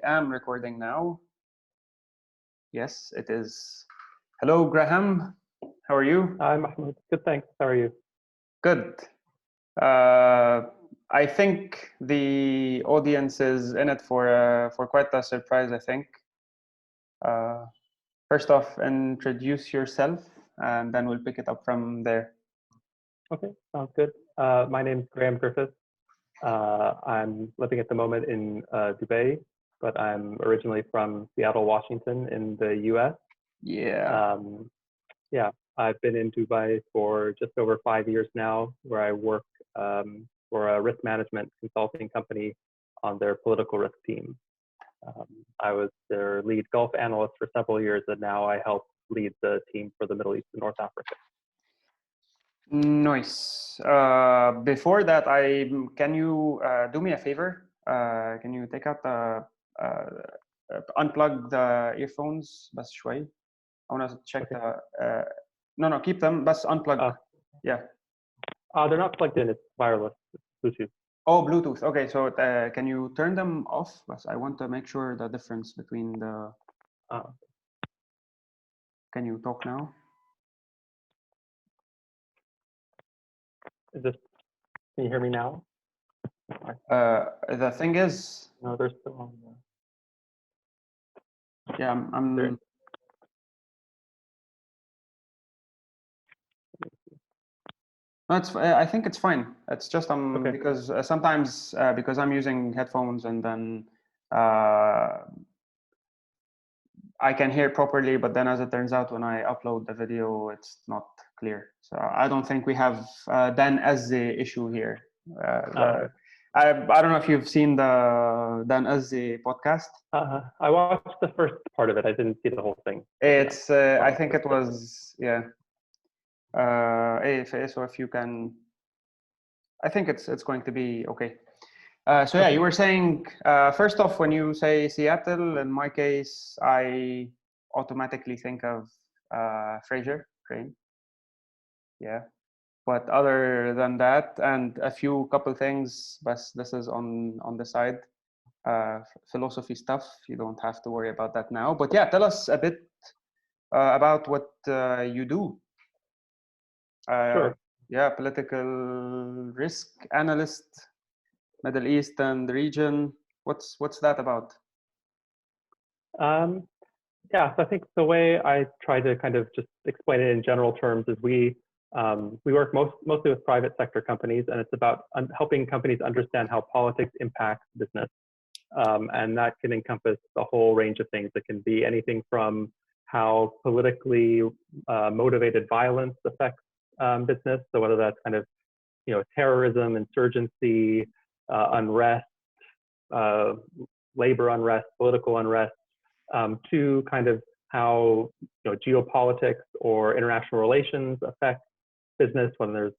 am recording now. Yes, it is. Hello, Graham. How are you? Hi, Mahmoud. Good, thanks. How are you? Good. I think the audience is in it for quite a surprise, I think. First off, introduce yourself, and then we'll pick it up from there. Okay, sounds good. My name's Graham Griffiths. I'm living at the moment in Dubai, but I'm originally from Seattle, Washington in the US. Yeah. Yeah, I've been in Dubai for just over 5 years now, where I work for a risk management consulting company on their political risk team. I was their lead Gulf analyst for several years, and now I help lead the team for the Middle East and North Africa. Nice. Before that, can you do me a favor? Can you take out unplug the earphones بس شوي. I want to check okay. No, keep them, بس unplug. Yeah. They're not plugged in, it's wireless, it's Bluetooth. Oh, Bluetooth. Okay, so can you turn them off? I want to make sure the difference between the... Can you talk now? Can you hear me now? The thing is... No, they're still on there. Yeah, I'm I think it's fine. It's just okay. because sometimes because I'm using headphones and then I can hear properly, but then as it turns out, when I upload the video, it's not clear. So I don't think we have Dan as the issue here. I don't know if you've seen the Dan Azzi podcast. I watched the first part of it. I didn't see the whole thing. It's I think it was so if you can, I think it's going to be okay. So yeah, you were saying first off, when you say Seattle, in my case, I automatically think of Fraser Crane. Yeah. But other than that, and a couple things, but this is on the side, philosophy stuff. You don't have to worry about that now. But yeah, tell us a bit about what you do. Sure. Yeah, political risk analyst, Middle East and the region. What's that about? Yeah, so I think the way I try to kind of just explain it in general terms is we work mostly with private sector companies, and it's about helping companies understand how politics impacts business. And that can encompass a whole range of things. It can be anything from how politically motivated violence affects business. So whether that's kind of, terrorism, insurgency, unrest, labor unrest, political unrest, to kind of how geopolitics or international relations affect business, when there's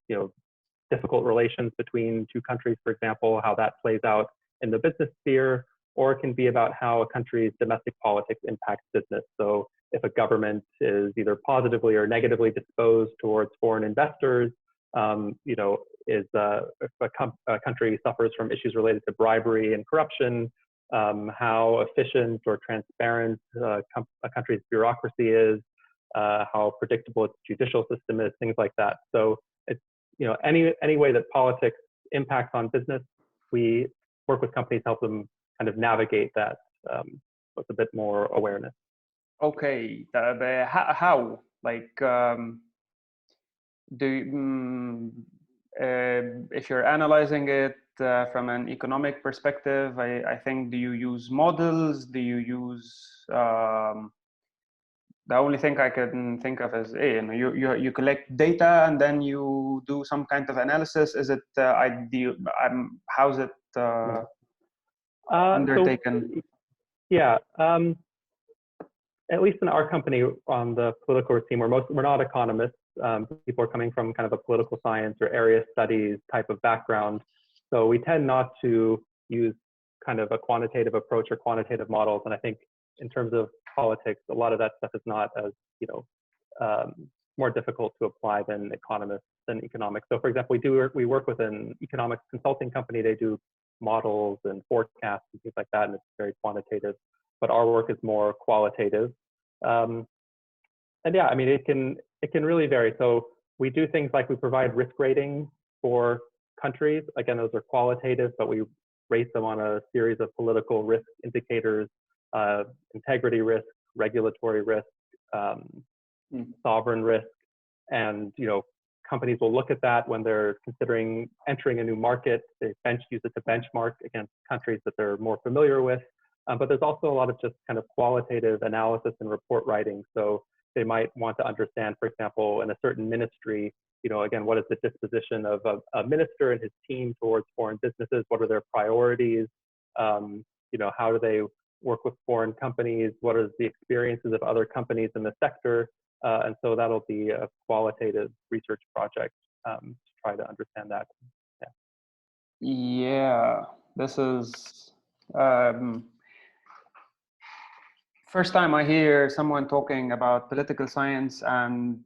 difficult relations between two countries, for example, how that plays out in the business sphere, or it can be about how a country's domestic politics impacts business. So if a government is either positively or negatively disposed towards foreign investors, if a country suffers from issues related to bribery and corruption, how efficient or transparent a country's bureaucracy is, how predictable its judicial system is, things like that. So it's any way that politics impacts on business, we work with companies, help them kind of navigate that with a bit more awareness. Okay, how? Like, if you're analyzing it from an economic perspective, I think, do you use models? Do you use the only thing I can think of is you collect data and then you do some kind of analysis. Is it ideal? How's it undertaken? At least in our company on the political team, we're not economists. People are coming from kind of a political science or area studies type of background. So we tend not to use kind of a quantitative approach or quantitative models. And I think in terms of politics, a lot of that stuff is not as, more difficult to apply than economics. So for example, we work with an economics consulting company. They do models and forecasts and things like that, and it's very quantitative. But our work is more qualitative. And yeah, I mean, it can really vary. So we do things like we provide risk ratings for countries. Again, those are qualitative, but we rate them on a series of political risk indicators, integrity risk, regulatory risk, sovereign risk. And, you know, companies will look at that when they're considering entering a new market. They use it to benchmark against countries that they're more familiar with. But there's also a lot of just kind of qualitative analysis and report writing. So they might want to understand, for example, in a certain ministry, you know, again, what is the disposition of a minister and his team towards foreign businesses? What are their priorities? You know, how do they work with foreign companies? What are the experiences of other companies in the sector? And so that'll be a qualitative research project to try to understand that. Yeah, this is first time I hear someone talking about political science and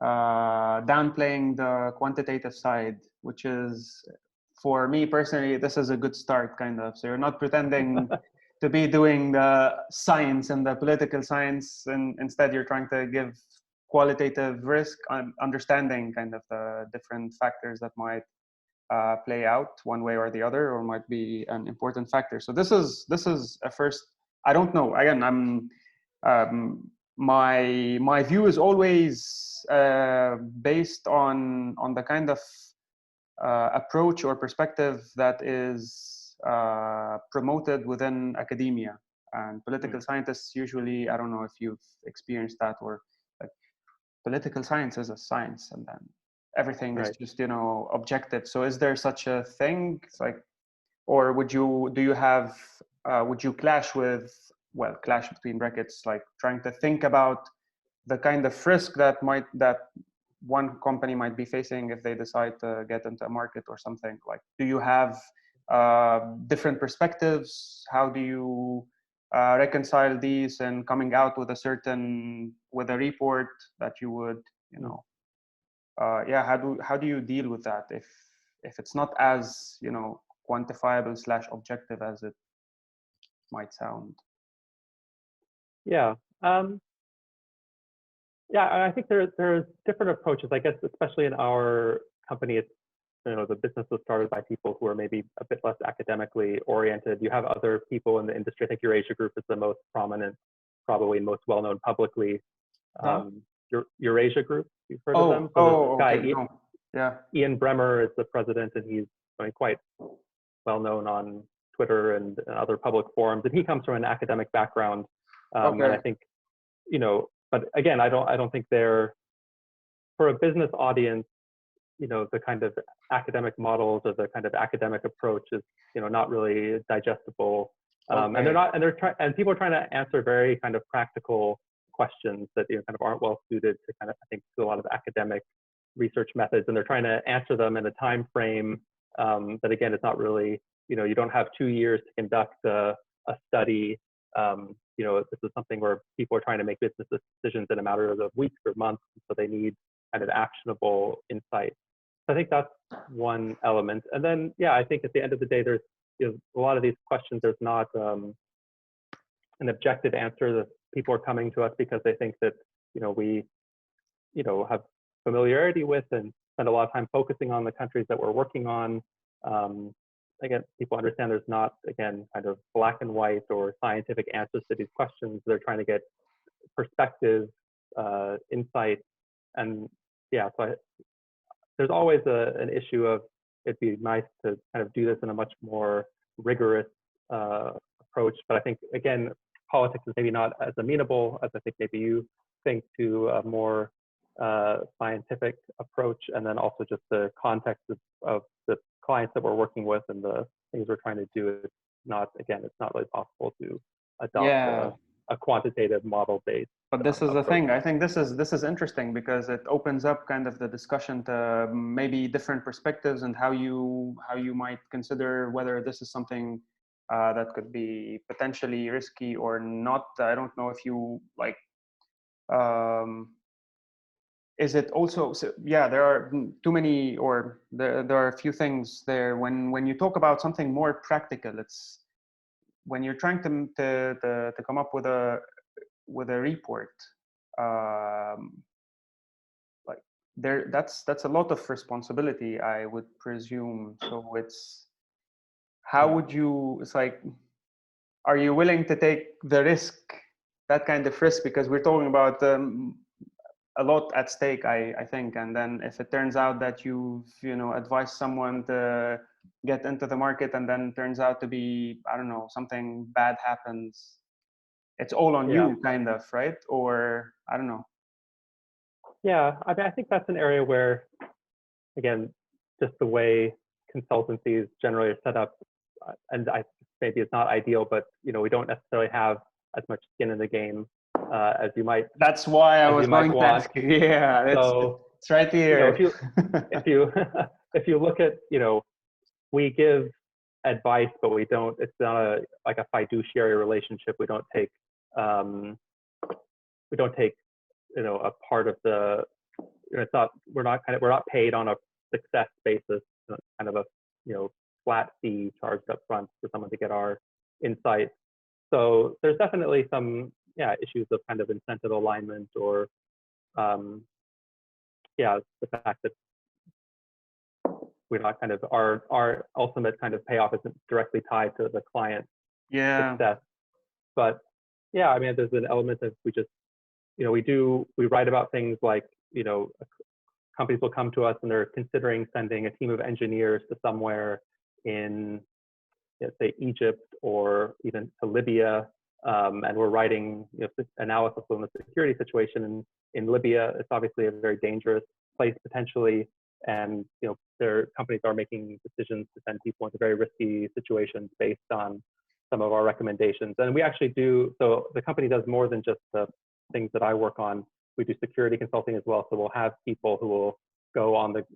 downplaying the quantitative side, which is, for me personally, this is a good start, kind of. So you're not pretending to be doing the science and the political science, and instead you're trying to give qualitative risk and understanding kind of the different factors that might play out one way or the other, or might be an important factor. So this is a first. I don't know. Again, I'm my view is always based on the kind of approach or perspective that is promoted within academia. And political scientists usually, I don't know if you've experienced that, or like political science is a science, and then everything is just, you know, objective. So is there such a thing? It's like, or would you clash with, well, clash between brackets, like trying to think about the kind of risk that one company might be facing if they decide to get into a market or something? Like, do you have different perspectives? How do you reconcile these and coming out with a report that you would, you know, yeah, how do you deal with that if it's not as, you know, quantifiable / objective as it might sound? Yeah. Yeah, I think there's different approaches, I guess, especially in our company. It's, you know, the business was started by people who are maybe a bit less academically oriented. You have other people in the industry. I think Eurasia Group is the most prominent, probably most well-known publicly. Eurasia Group, you've heard of them? So okay. Yeah. Ian Bremmer is the president, and he's, I mean, quite well-known on Twitter and other public forums. And he comes from an academic background. And I think, you know, but again, I don't think they're, for a business audience, you know, the kind of academic models or the kind of academic approach is, you know, not really digestible. And people are trying to answer very kind of practical questions that, you know, kind of aren't well suited to kind of, I think, to a lot of academic research methods, and they're trying to answer them in a time frame that, again, it's not really, you know, you don't have 2 years to conduct a study. You know, this is something where people are trying to make business decisions in a matter of weeks or months, so they need kind of actionable insight. So I think that's one element. And then, yeah, I think at the end of the day, there's, you know, a lot of these questions, there's not an objective answer. That people are coming to us because they think that, you know, we, you know, have familiarity with and spend a lot of time focusing on the countries that we're working on. Again, people understand there's not, again, kind of black and white or scientific answers to these questions. They're trying to get perspective, insight, and yeah, so there's always an issue of, it'd be nice to kind of do this in a much more rigorous approach. But I think, again, politics is maybe not as amenable as I think maybe you think to a more scientific approach, and then also just the context of the clients that we're working with and the things we're trying to do. It's not, again, it's not really possible to adopt a quantitative model based. But this is the thing. I think this is interesting because it opens up kind of the discussion to maybe different perspectives and how you might consider whether this is something that could be potentially risky or not. I don't know if you like is it also, so yeah, there are too many, or there are a few things there. When you talk about something more practical, it's when you're trying to come up with a report, like that's a lot of responsibility, I would presume. So it's, how would you, it's like, are you willing to take the risk, that kind of risk, because we're talking about a lot at stake, I think. And then if it turns out that you've advised someone to get into the market, and then turns out to be, I don't know, something bad happens, it's all on you, kind of, right? Or I don't know. Yeah, I mean, I think that's an area where, again, just the way consultancies generally are set up, and maybe it's not ideal, but we don't necessarily have as much skin in the game as you might. That's why I was going to ask you. Yeah, it's right here. If you look at, we give advice, but we don't. It's not like a fiduciary relationship. We don't take a part of the. It's not. We're not paid on a success basis. Kind of a flat fee charged up front for someone to get our insight. So there's definitely some issues of kind of incentive alignment, or the fact that we're not kind of our ultimate kind of payoff isn't directly tied to the client success. But I mean, there's an element of we write about things like companies will come to us and they're considering sending a team of engineers to somewhere in, let's say, Egypt or even to Libya, and we're writing analysis on the security situation in Libya. It's obviously a very dangerous place potentially, and their companies are making decisions to send people into very risky situations based on some of our recommendations. And we actually do, so the company does more than just the things that I work on. We do security consulting as well. So we'll have people who will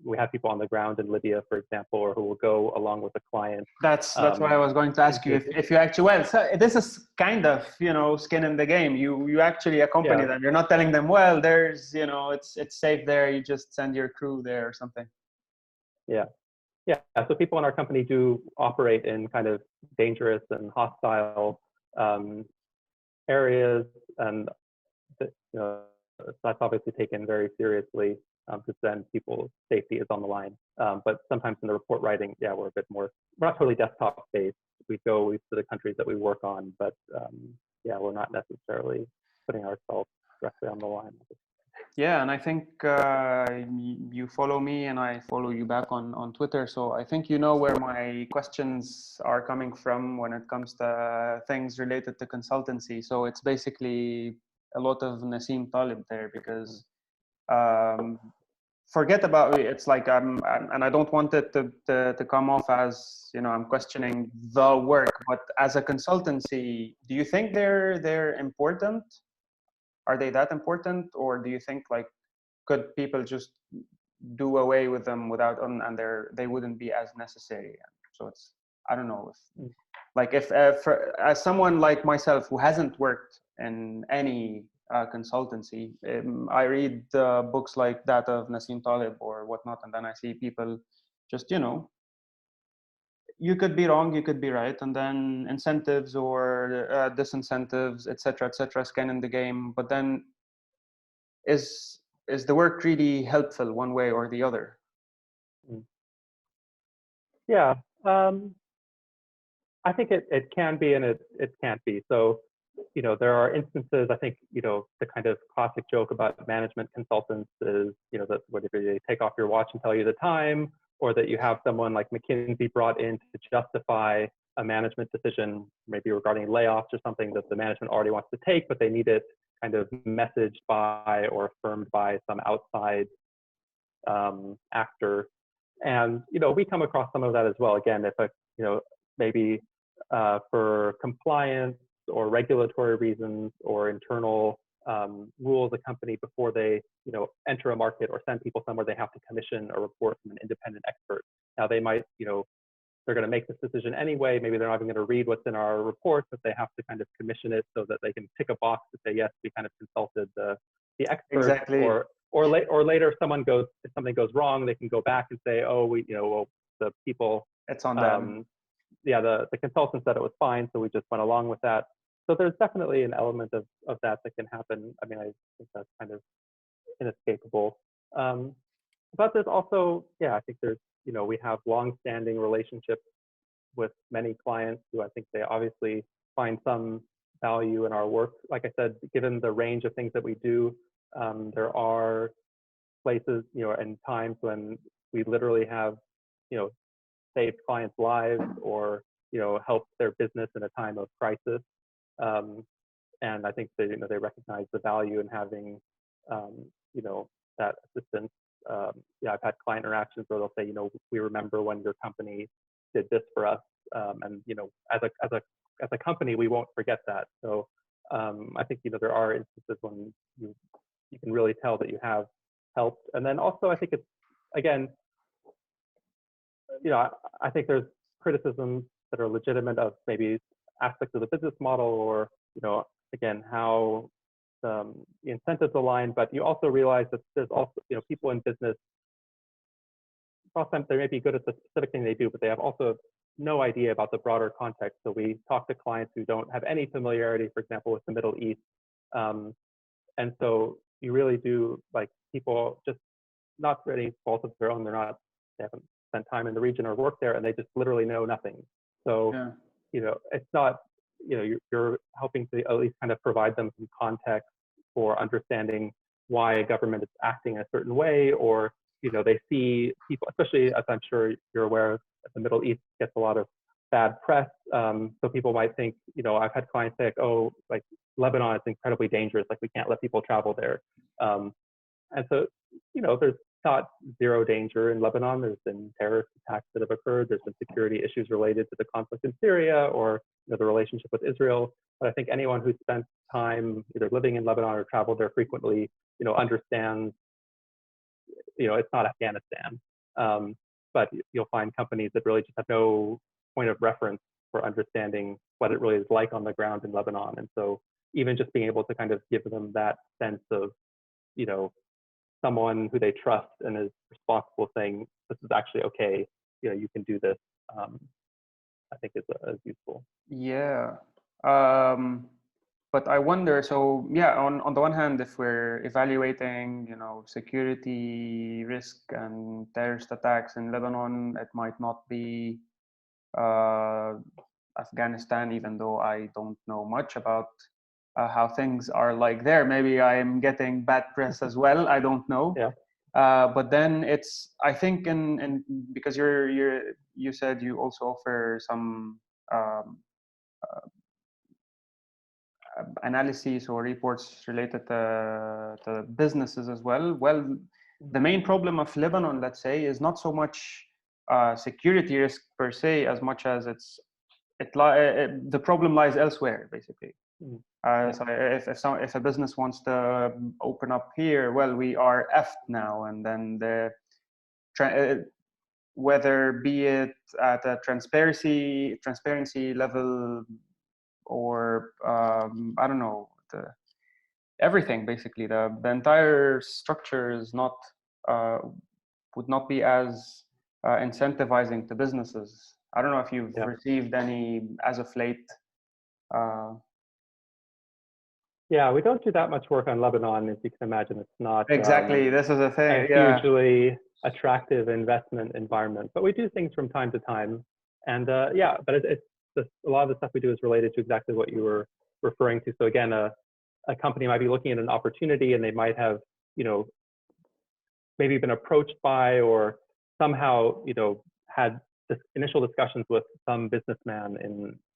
we have people on the ground in Libya, for example, or who will go along with a client. That's what I was going to ask you. If you actually, well, so this is kind of, skin in the game. You actually accompany them. You're not telling them, well, there's, it's safe there. You just send your crew there or something. Yeah. So people in our company do operate in kind of dangerous and hostile areas, and that's obviously taken very seriously, because then people's safety is on the line. But sometimes in the report writing, we're a bit more, we're not totally desktop based. We go to the countries that we work on, but we're not necessarily putting ourselves directly on the line. Yeah, and I think you follow me and I follow you back on Twitter. So I think where my questions are coming from when it comes to things related to consultancy. So it's basically a lot of Nassim Taleb there, because forget about it. It's like and I don't want it to come off as I'm questioning the work, but as a consultancy, do you think they're important? Are they that important, or do you think like could people just do away with them without and they wouldn't be as necessary? So it's, I don't know, if as someone like myself who hasn't worked in any consultancy, I read books like that of Nassim Taleb or whatnot, and then I see people just you could be wrong, you could be right, and then incentives or disincentives, etc., skin in the game. But then is the work really helpful one way or the other? Yeah, I think it can be and it can't be. So there are instances, I think, the kind of classic joke about management consultants is, that whatever they take off your watch and tell you the time, or that you have someone like McKinsey brought in to justify a management decision, maybe regarding layoffs or something that the management already wants to take, but they need it kind of messaged by or affirmed by some outside actor. And, we come across some of that as well. Again, if maybe for compliance or regulatory reasons or internal rules, a company, before they enter a market or send people somewhere, they have to commission a report from an independent expert. Now they might, they're going to make this decision anyway. Maybe they're not even going to read what's in our report, but they have to kind of commission it so that they can tick a box to say, yes, we kind of consulted the expert. Exactly. or later if something goes wrong, they can go back and say, oh, well, the people, it's on them. Yeah, the consultant said it was fine, so we just went along with that. So there's definitely an element of that can happen. I mean, I think that's kind of inescapable. But there's also, I think there's, we have long-standing relationships with many clients who I think they obviously find some value in our work. Like I said, given the range of things that we do, there are places, and times when we literally have, saved clients' lives or, helped their business in a time of crisis. And I think they, they recognize the value in having, that assistance. I've had client interactions where they'll say, we remember when your company did this for us, and as a company, we won't forget that. So I think there are instances when you can really tell that you have helped. And then also I think it's, again, I think there's criticisms that are legitimate of maybe aspects of the business model, or again, how the incentives align. But you also realize that there's also people in business, sometimes they may be good at the specific thing they do, but they have also no idea about the broader context. So we talk to clients who don't have any familiarity, for example, with the Middle East. And so you really do, like, people just, not for any fault of their own, they haven't spent time in the region or worked there, and they just literally know nothing. So, it's not, you're helping to at least kind of provide them some context for understanding why a government is acting a certain way, or, they see people, especially as I'm sure you're aware, the Middle East gets a lot of bad press. So people might think, I've had clients say, like, oh, like Lebanon is incredibly dangerous, like we can't let people travel there. And so, there's not zero danger in Lebanon. There's been terrorist attacks that have occurred. There's been security issues related to the conflict in Syria, or the relationship with Israel. But I think anyone who's spent time either living in Lebanon or traveled there frequently, understands, it's not Afghanistan. But you'll find companies that really just have no point of reference for understanding what it really is like on the ground in Lebanon. And so even just being able to kind of give them that sense of, someone who they trust and is responsible, saying, this is actually okay, you can do this, I think is useful. Yeah. But I wonder, so on the one hand, if we're evaluating, security risk and terrorist attacks in Lebanon, it might not be Afghanistan, even though I don't know much about how things are like there. Maybe I'm getting bad press as well. I don't know. Yeah. But then it's, I think, in because you said you also offer some analyses or reports related to businesses as well. Well, the main problem of Lebanon, let's say, is not so much security risk per se, as much as the problem lies elsewhere, basically. So if a business wants to open up here, well, we are effed now, and then whether be it at a transparency level, or I don't know, everything basically, the entire structure is not would not be as incentivizing to businesses. I don't know if you've received any as of late. Yeah, we don't do that much work on Lebanon, as you can imagine. It's not exactly. This is a thing. Hugely attractive investment environment, but we do things from time to time. And but it's a lot of the stuff we do is related to exactly what you were referring to. So again, a company might be looking at an opportunity, and they might have, maybe been approached by, or somehow, had initial discussions with some businessman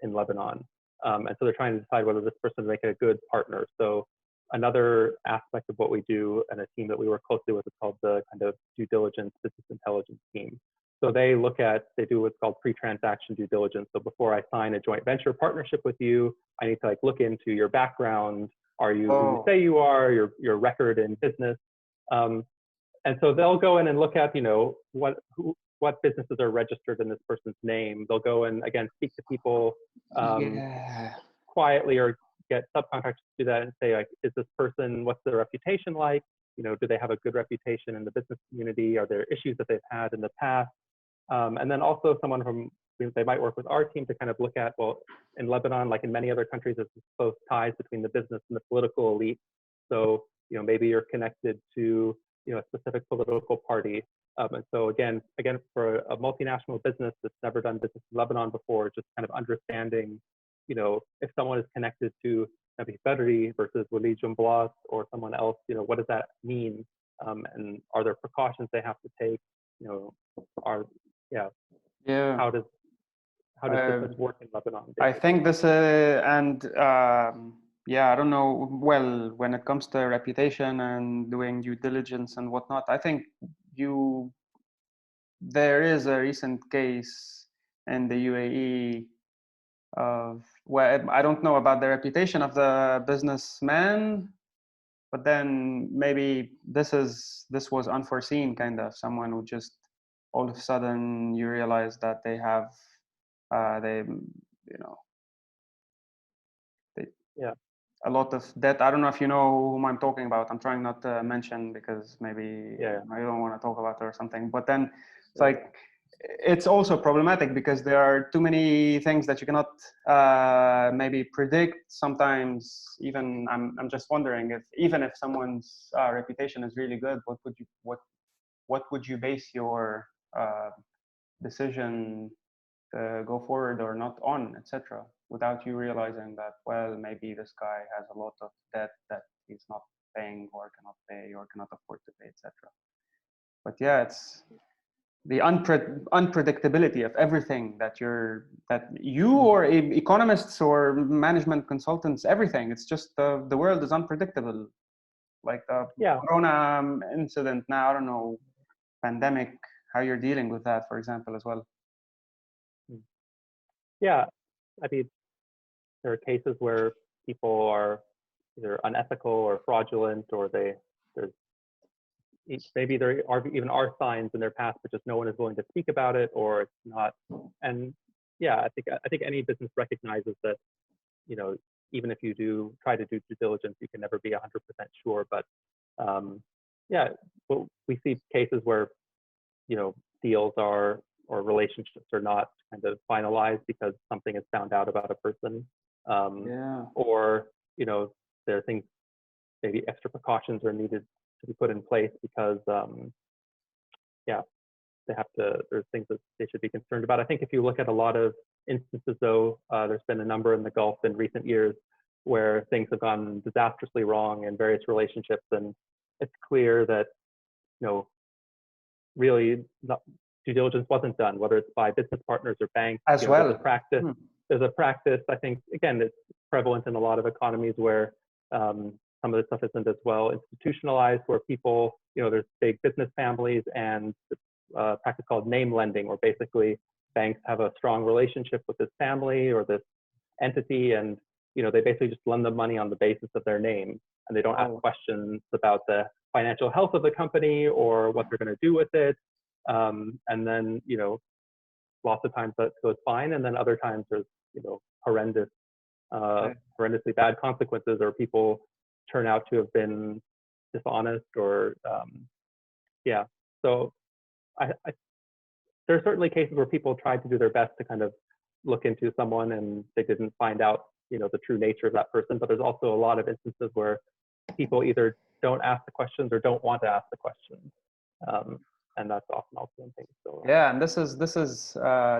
in Lebanon. And so they're trying to decide whether this person will make a good partner. So another aspect of what we do, and a team that we work closely with, is called the kind of due diligence business intelligence team. So they do what's called pre-transaction due diligence. So before I sign a joint venture partnership with you, I need to look into your background. Are you who you say you are? Your record in business. And so they'll go in and look at, what businesses are registered in this person's name. They'll go and, again, speak to people quietly, or get subcontractors to do that and say, is this person, what's their reputation like? do they have a good reputation in the business community? Are there issues that they've had in the past? And then also someone from, they might work with our team to kind of look at, well, in Lebanon, like in many other countries, there's close ties between the business and the political elite. So, maybe you're connected to, a specific political party. And so again, for a multinational business that's never done business in Lebanon before, just kind of understanding, if someone is connected to Nabi Berri versus Walid Jumblas or someone else, what does that mean? And are there precautions they have to take? How does business work in Lebanon? Basically? I think this I don't know. Well, when it comes to reputation and doing due diligence and whatnot, I think there is a recent case in the UAE of, well, I don't know about the reputation of the businessman, but then maybe this was unforeseen, kind of someone who just all of a sudden you realize that they have a lot of debt. I don't know if you know whom I'm talking about. I'm trying not to mention because maybe I don't want to talk about it or something. But then it's like, it's also problematic because there are too many things that you cannot maybe predict. Sometimes even I'm just wondering if someone's reputation is really good, what would you base your decision to go forward or not on, etc., without you realizing that, well, maybe this guy has a lot of debt that he's not paying or cannot pay or cannot afford to pay, etc. But yeah, it's the unpredictability of everything that you or economists or management consultants, everything. It's just the world is unpredictable. Like the Corona incident now, I don't know, pandemic, how you're dealing with that, for example, as well. Yeah, I mean, there are cases where people are either unethical or fraudulent, or maybe there even are signs in their past, but just no one is willing to speak about it, or it's not. And yeah, I think any business recognizes that, even if you do try to do due diligence, you can never be 100% sure. But we see cases where, deals or relationships are not kind of finalized because something is found out about a person. Or, there are things, maybe extra precautions are needed to be put in place because, there's things that they should be concerned about. I think if you look at a lot of instances, though, there's been a number in the Gulf in recent years where things have gone disastrously wrong in various relationships. And it's clear that, really due diligence wasn't done, whether it's by business partners or banks. As well. There's a practice, I think, again, it's prevalent in a lot of economies where some of this stuff isn't as well institutionalized, where people, there's big business families and a practice called name lending, where basically banks have a strong relationship with this family or this entity, and they basically just lend them money on the basis of their name, and they don't ask questions about the financial health of the company or what they're going to do with it. And then, lots of times that goes fine, and then other times there's, horrendously bad consequences, or people turn out to have been dishonest, or So there are certainly cases where people tried to do their best to kind of look into someone and they didn't find out, the true nature of that person. But there's also a lot of instances where people either don't ask the questions or don't want to ask the questions. And that's often also when things go wrong. Yeah, and this is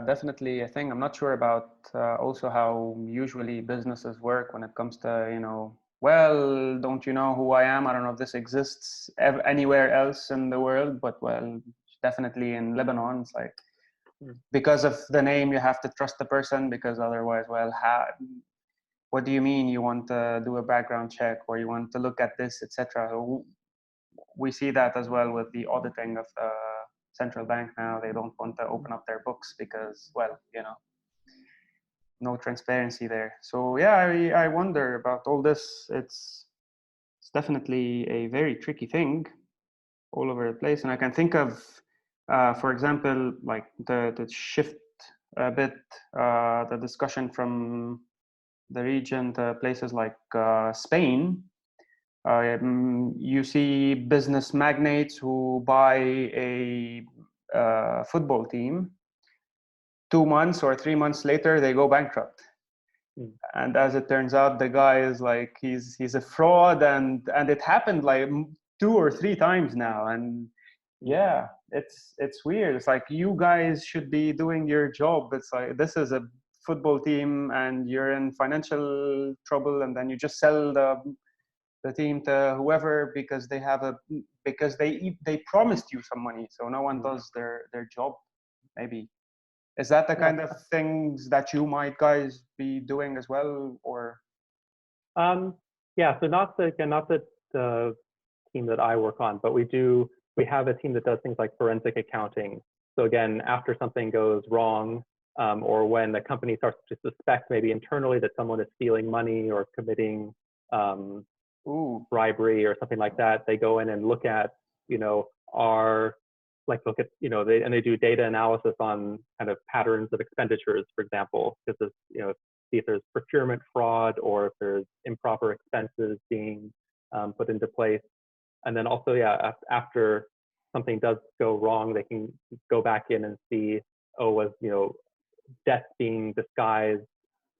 definitely a thing. I'm not sure about also how usually businesses work when it comes to, well, don't you know who I am? I don't know if this exists anywhere else in the world, but well, definitely in Lebanon, it's like, because of the name, you have to trust the person, because otherwise, well, what do you mean you want to do a background check, or you want to look at this, etc.? We see that as well with the auditing of the central bank now. They don't want to open up their books because, well, no transparency there. So yeah, I wonder about all this. It's definitely a very tricky thing all over the place. And I can think of, for example, like to shift a bit the discussion from the region to places like Spain. You see business magnates who buy a football team. 2 months or 3 months later, they go bankrupt. And as it turns out, the guy is like he's a fraud, and it happened like 2 or 3 times now. And yeah, it's weird. It's like, you guys should be doing your job. It's like, this is a football team, and you're in financial trouble, and then you just sell the team to whoever because they promised you some money. So no one does their job. Maybe. Is that the kind of things that you might guys be doing as well, or? Yeah, so not the team that I work on, but we have a team that does things like forensic accounting. So again, after something goes wrong, or when the company starts to suspect maybe internally that someone is stealing money or committing bribery or something like that, they go in and look at, they do data analysis on kind of patterns of expenditures, for example, because see if there's procurement fraud or if there's improper expenses being put into place. And then also, after something does go wrong, they can go back in and see, was debt being disguised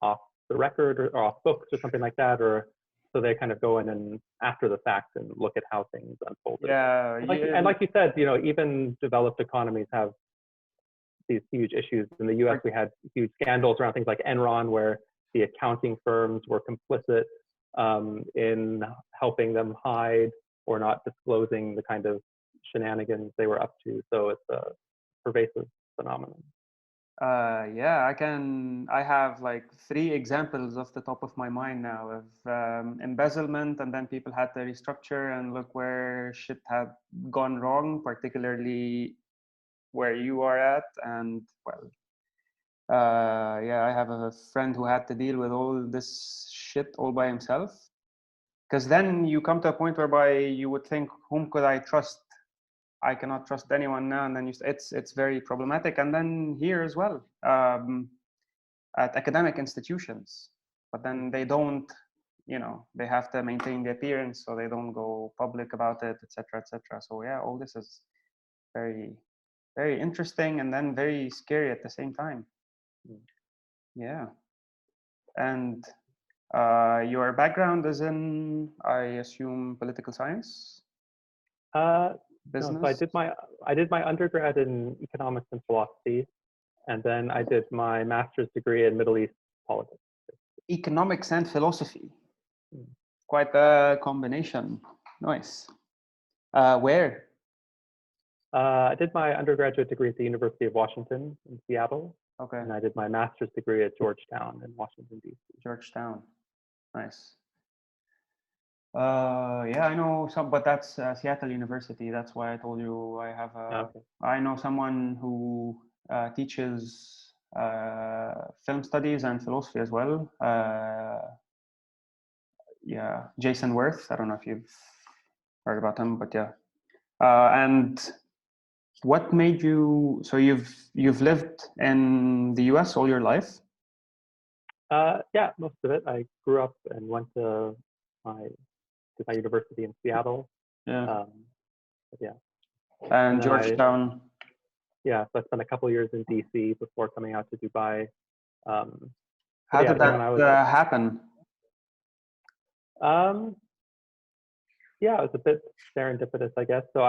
off the record or off books or something like that, or so they kind of go in and after the fact and look at how things unfolded. And like you said, even developed economies have these huge issues. In the U.S., we had huge scandals around things like Enron, where the accounting firms were complicit in helping them hide or not disclosing the kind of shenanigans they were up to. So it's a pervasive phenomenon. I have like 3 examples off the top of my mind now of embezzlement, and then people had to restructure and look where shit had gone wrong, particularly where you are at. And I have a friend who had to deal with all this shit all by himself, because then you come to a point whereby you would think, whom could I trust? I cannot trust anyone now. And then it's very problematic. And then here as well, at academic institutions, but then they don't, they have to maintain the appearance, so they don't go public about it, etc., etc. So yeah, all this is very, very interesting and then very scary at the same time. Yeah. And your background is in, I assume, political science? Business? No, so I did my undergrad in economics and philosophy, and then I did my master's degree in Middle East politics. Economics and philosophy. Quite a combination. Nice. Where? I did my undergraduate degree at the University of Washington in Seattle. Okay. And I did my master's degree at Georgetown in Washington, D.C. Georgetown. Nice. I know some, but that's Seattle University. That's why I told you I have I know someone who teaches film studies and philosophy as well. Jason Worth. I don't know if you've heard about him, but yeah. And what made you? So you've lived in the U.S. all your life? Yeah, most of it. I grew up and went to my university in Seattle. Yeah. Yeah. And Georgetown. So I spent a couple of years in DC before coming out to Dubai. How did that happen? It was a bit serendipitous, I guess. So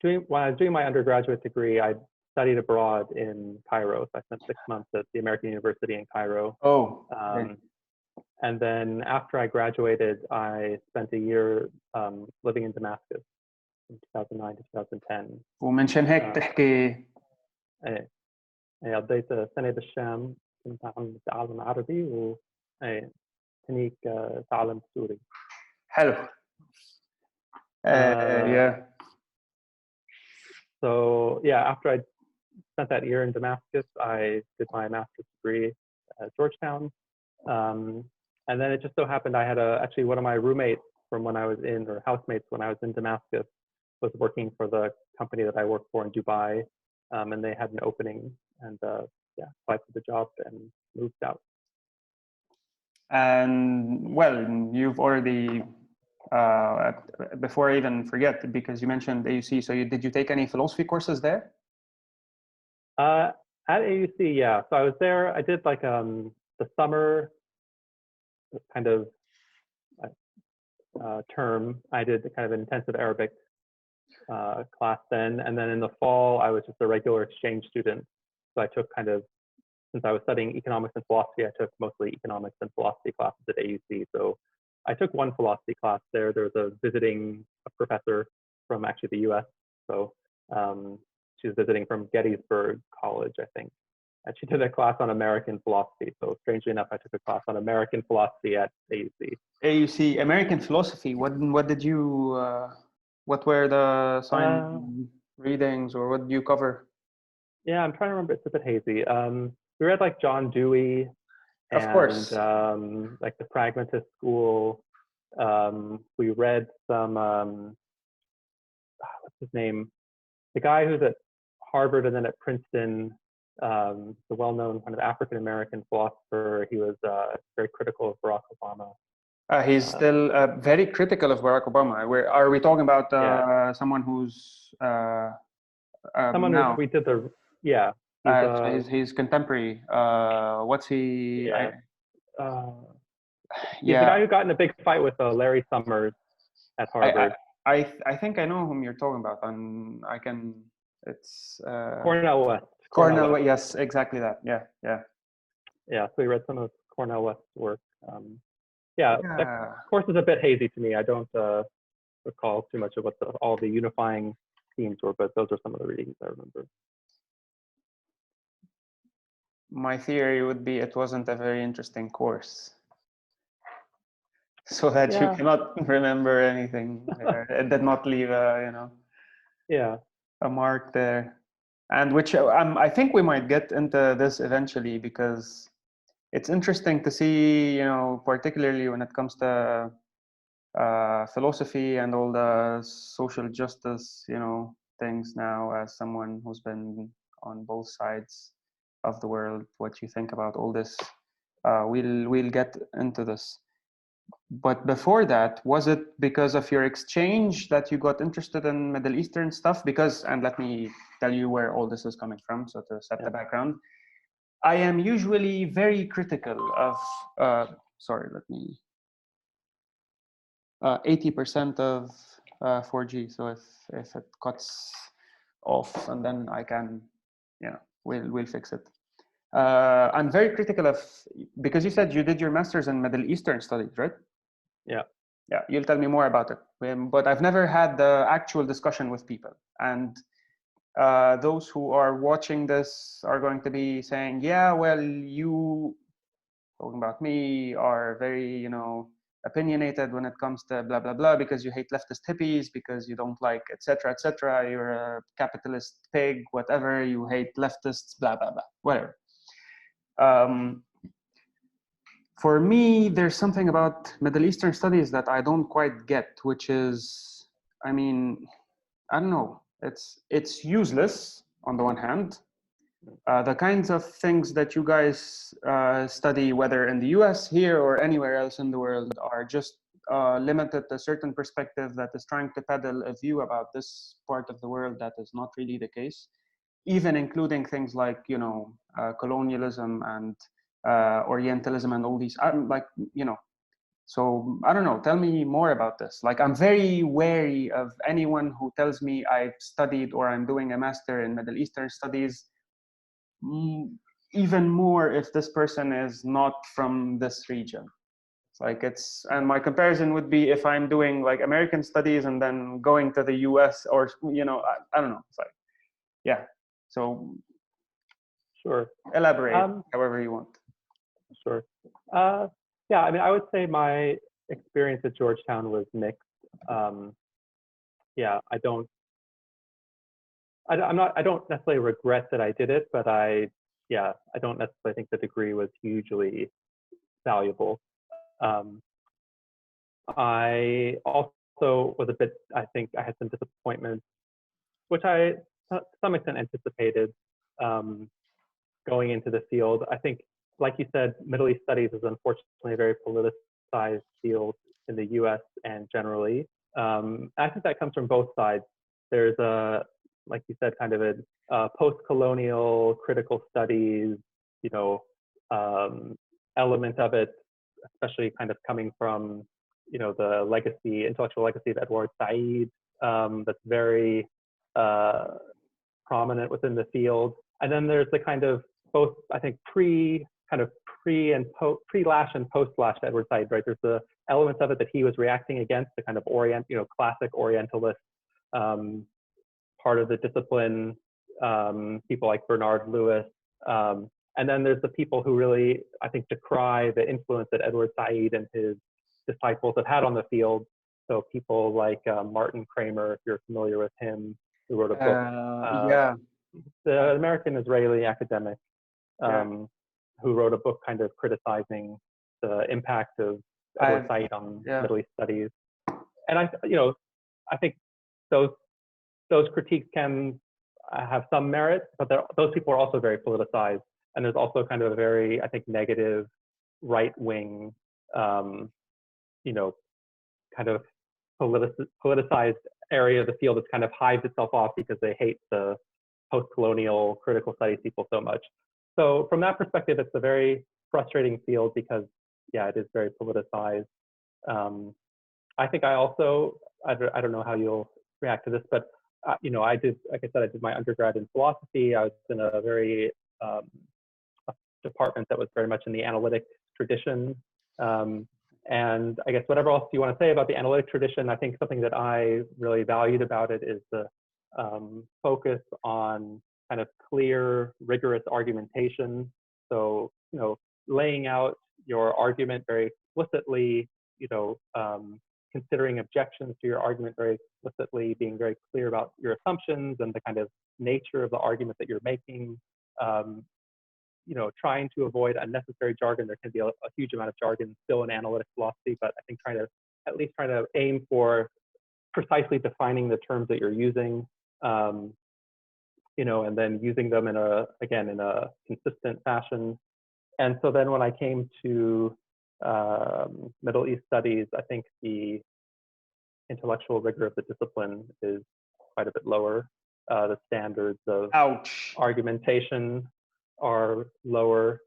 when I was doing my undergraduate degree, I studied abroad in Cairo. So I spent 6 months at the American University in Cairo. Oh. Okay. And then after I graduated, I spent a year living in Damascus from 2009 to 2010. ومن شان هيك تحكي قضيت سنة بالشام، كنت عم بتعلم عربي وهنيك تعلمت سوري. حلو. Yeah. So after I spent that year in Damascus, I did my master's degree at Georgetown. And then it just so happened I had actually one of my roommates from when I was or housemates when I was in Damascus was working for the company that I worked for in Dubai. And they had an opening and applied for the job and moved out. And well, you've already before I even forget, because you mentioned AUC, so did you take any philosophy courses there? At AUC, yeah. So I was there. I did like the summer kind of term. I did kind of an intensive Arabic class then, and then in the fall I was just a regular exchange student. So I took kind of, since I was studying economics and philosophy, I took mostly economics and philosophy classes at AUC. So I took one philosophy class there. There was a visiting professor from actually the US. So she was visiting from Gettysburg College, I think. And she did a class on American philosophy. So strangely enough, I took a class on American philosophy at AUC. AUC, American philosophy. What did you, what were the assigned readings, or what did you cover? Yeah, I'm trying to remember. It's a bit hazy. We read like John Dewey, and of course, like the pragmatist school. We read some, what's his name? The guy who's at Harvard and then at Princeton, the well-known kind of African-American philosopher. He was very critical of Barack Obama. He's still very critical of Barack Obama. Are we talking about someone who's someone now? we did the He's contemporary. What's he? Yeah. He's the guy who got in a big fight with Larry Summers at Harvard. I think I know whom you're talking about. It's Cornell West. Cornell West. Yes, exactly that. Yeah. So we read some of Cornell West's work. That course is a bit hazy to me. I don't recall too much of what all the unifying themes were, but those are some of the readings I remember. My theory would be it wasn't a very interesting course, so that you cannot remember anything there. It did not leave a mark there. And which I think we might get into this eventually, because it's interesting to see, particularly when it comes to philosophy and all the social justice, things now, as someone who's been on both sides of the world, what you think about all this. We'll get into this. But before that, was it because of your exchange that you got interested in Middle Eastern stuff? Because, and let me tell you where all this is coming from, so to set the background. I am usually very critical of, 80% of 4G. So if it cuts off, and then I can, we'll fix it. I'm very critical of, because you said you did your master's in Middle Eastern studies, right? Yeah, you'll tell me more about it. But I've never had the actual discussion with people. And those who are watching this are going to be saying, yeah, well, you, talking about me, are very, opinionated when it comes to blah, blah, blah, because you hate leftist hippies, because you don't like, etc., etc. You're a capitalist pig, whatever. You hate leftists, blah, blah, blah, whatever. For me, there's something about Middle Eastern studies that I don't quite get, which is, I don't know. It's useless on the one hand. The kinds of things that you guys study, whether in the US, here, or anywhere else in the world, are just limited to a certain perspective that is trying to peddle a view about this part of the world that is not really the case, even including things like, colonialism and Orientalism and all these, so I don't know, tell me more about this. Like, I'm very wary of anyone who tells me I've studied or I'm doing a master in Middle Eastern studies, even more if this person is not from this region. It's like and my comparison would be if I'm doing like American studies and then going to the US, or, I don't know. It's like, yeah. So sure. Elaborate however you want. Sure. Yeah, I mean, I would say my experience at Georgetown was mixed. Yeah, I don't necessarily regret that I did it, but I don't necessarily think the degree was hugely valuable. I also was a bit, I think I had some disappointments, which I to some extent anticipated going into the field. I think, like you said, Middle East studies is unfortunately a very politicized field in the US and generally. I think that comes from both sides. There's a, like you said, kind of a post-colonial critical studies, you know, element of it, especially kind of coming from, you know, the legacy, intellectual legacy of Edward Said, that's very prominent within the field. And then there's the kind of both, I think, pre-Lash and post-Lash Edward Said, right? There's the elements of it that he was reacting against, the kind of classic Orientalist part of the discipline, people like Bernard Lewis. And then there's the people who really, I think, decry the influence that Edward Said and his disciples have had on the field. So people like Martin Kramer, if you're familiar with him, who wrote a book, the American-Israeli academic, who wrote a book kind of criticizing the impact of Edward Said on Middle East studies. And I think those critiques can have some merit, but those people are also very politicized. And there's also kind of a very, I think, negative right-wing, kind of politicized area of the field that's kind of hides itself off because they hate the post-colonial critical studies people so much. So from that perspective, it's a very frustrating field because, it is very politicized. I think I also, I don't know how you'll react to this, but I did, like I said, I did my undergrad in philosophy. I was in a very department that was very much in the analytic tradition. And I guess whatever else you want to say about the analytic tradition, I think something that I really valued about it is the focus on kind of clear, rigorous argumentation. So, laying out your argument very explicitly, considering objections to your argument very explicitly, being very clear about your assumptions and the kind of nature of the argument that you're making, trying to avoid unnecessary jargon. There can be a huge amount of jargon still in analytic philosophy, but I think at least trying to aim for precisely defining the terms that you're using, and then using them in a consistent fashion. And so then when I came to Middle East studies, I think the intellectual rigor of the discipline is quite a bit lower. The standards of argumentation are lower.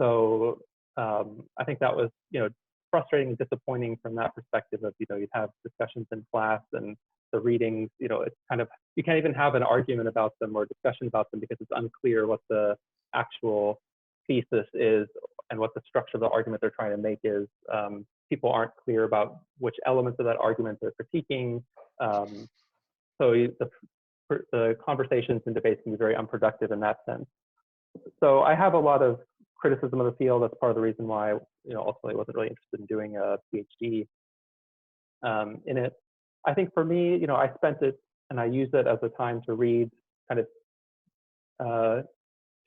So I think that was, frustrating and disappointing from that perspective of, you'd have discussions in class and the readings, it's kind of, you can't even have an argument about them or discussion about them because it's unclear what the actual thesis is and what the structure of the argument they're trying to make is. People aren't clear about which elements of that argument they're critiquing. So the conversations and debates can be very unproductive in that sense. So I have a lot of criticism of the field. That's part of the reason why I ultimately wasn't really interested in doing a PhD in it. I think for me, I spent it and I used it as a time to read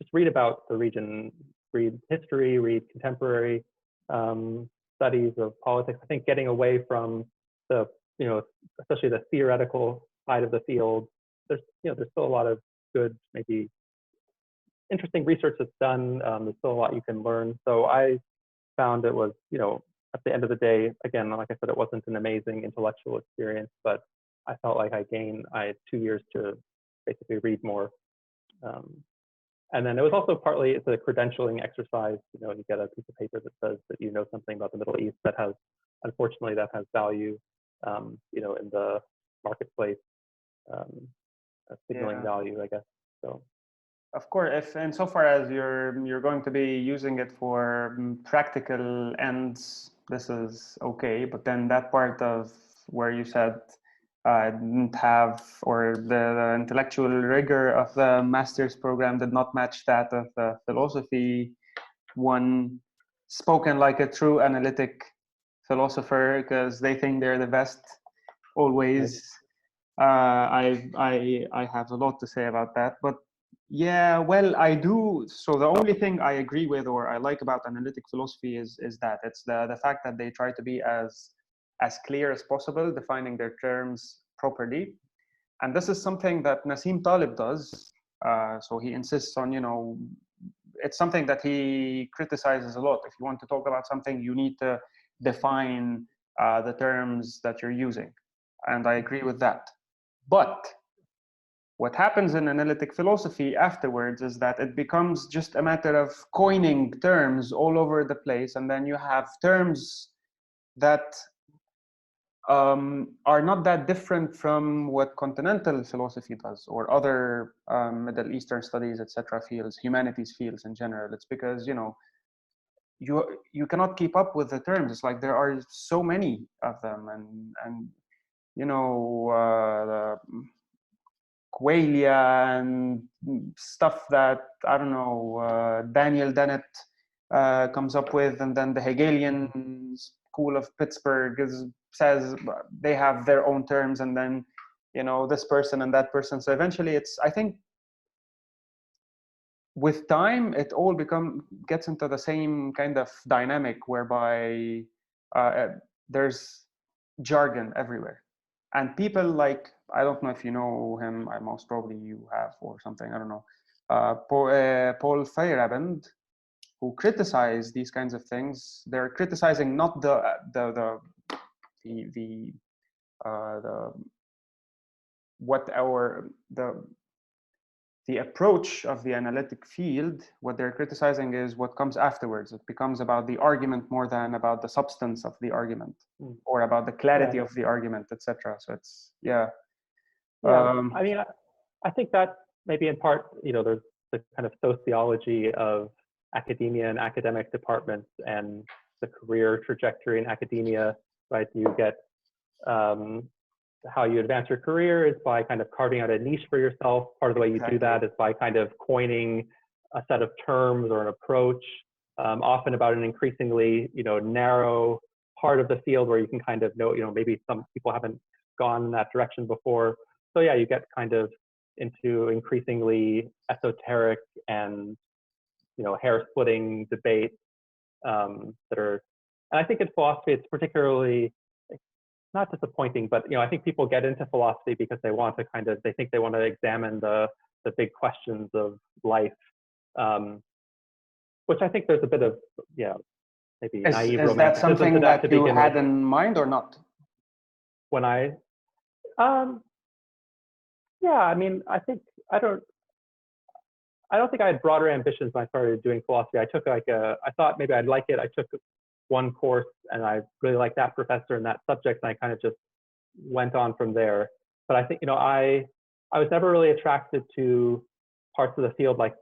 just read about the region, read history, read contemporary studies of politics. I think getting away from the, especially the theoretical side of the field, there's still a lot of good, maybe interesting research that's done. There's still a lot you can learn. So I found it was, at the end of the day, again, like I said, it wasn't an amazing intellectual experience, but I felt like I had 2 years to basically read more. And then it was also partly, it's a credentialing exercise. You get a piece of paper that says that you know something about the Middle East that has, unfortunately, that has value, in the marketplace, signaling value, I guess. So. Of course, if insofar as you're going to be using it for practical ends, this is okay. But then that part of where you said didn't have, or the intellectual rigor of the master's program did not match that of the philosophy one, spoken like a true analytic philosopher because they think they're the best always. I have a lot to say about that, but yeah, well, I do. So the only thing I agree with or I like about analytic philosophy is that it's the fact that they try to be as clear as possible, defining their terms properly. And this is something that Nassim Taleb does. So he insists on, it's something that he criticizes a lot. If you want to talk about something, you need to define the terms that you're using. And I agree with that. But what happens in analytic philosophy afterwards is that it becomes just a matter of coining terms all over the place. And then you have terms that are not that different from what continental philosophy does, or other Middle Eastern studies, etc. fields, humanities fields in general. It's because, you know, you cannot keep up with the terms. It's like there are so many of them, and you know, the qualia and stuff that, I don't know, Daniel Dennett comes up with, and then the Hegelian school of Pittsburgh says they have their own terms, and then, you know, this person and that person. So eventually it's, I think with time it all gets into the same kind of dynamic whereby there's jargon everywhere, and people like, I don't know if you know him, I most probably you have or something, I don't know, Paul Feyerabend, who criticize these kinds of things. They're criticizing not the approach of the analytic field. What they're criticizing is what comes afterwards. It becomes about the argument more than about the substance of the argument, or about the clarity of the argument, etc. So it's, I mean, I think that maybe in part, you know, there's the kind of sociology of academia and academic departments and the career trajectory in academia, right? You get how you advance your career is by kind of carving out a niche for yourself. Part of the way you do that is by kind of coining a set of terms or an approach, often about an increasingly, you know, narrow part of the field where you can kind of know, you know, maybe some people haven't gone in that direction before. So yeah, you get kind of into increasingly esoteric and, you know, hair-splitting debates that are, and I think in philosophy it's particularly not disappointing, but, you know, I think people get into philosophy because they want to kind of, they think they want to examine the big questions of life, which I think there's a bit of, maybe naive romanticism. Is that something that you had in mind or not? When I, I mean, I think, I don't think I had broader ambitions when I started doing philosophy. I took like I thought maybe I'd like it. I took one course and I really liked that professor and that subject, and I kind of just went on from there. But I think, you know, I was never really attracted to parts of the field like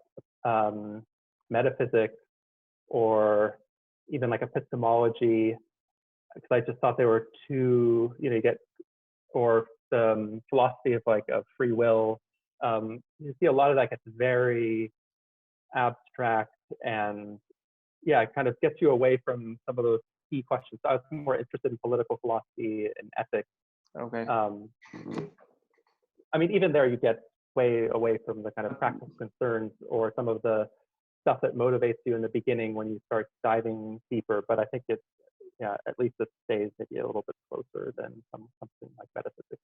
metaphysics or even like epistemology, because I just thought they were too, you know, you get, or the philosophy of like of free will. You see a lot of that gets very abstract, and it kind of gets you away from some of those key questions. So I was more interested in political philosophy and ethics. Okay. I mean, even there you get way away from the kind of practical concerns or some of the stuff that motivates you in the beginning when you start diving deeper. But I think it's, at least it stays maybe a little bit closer than something like metaphysics.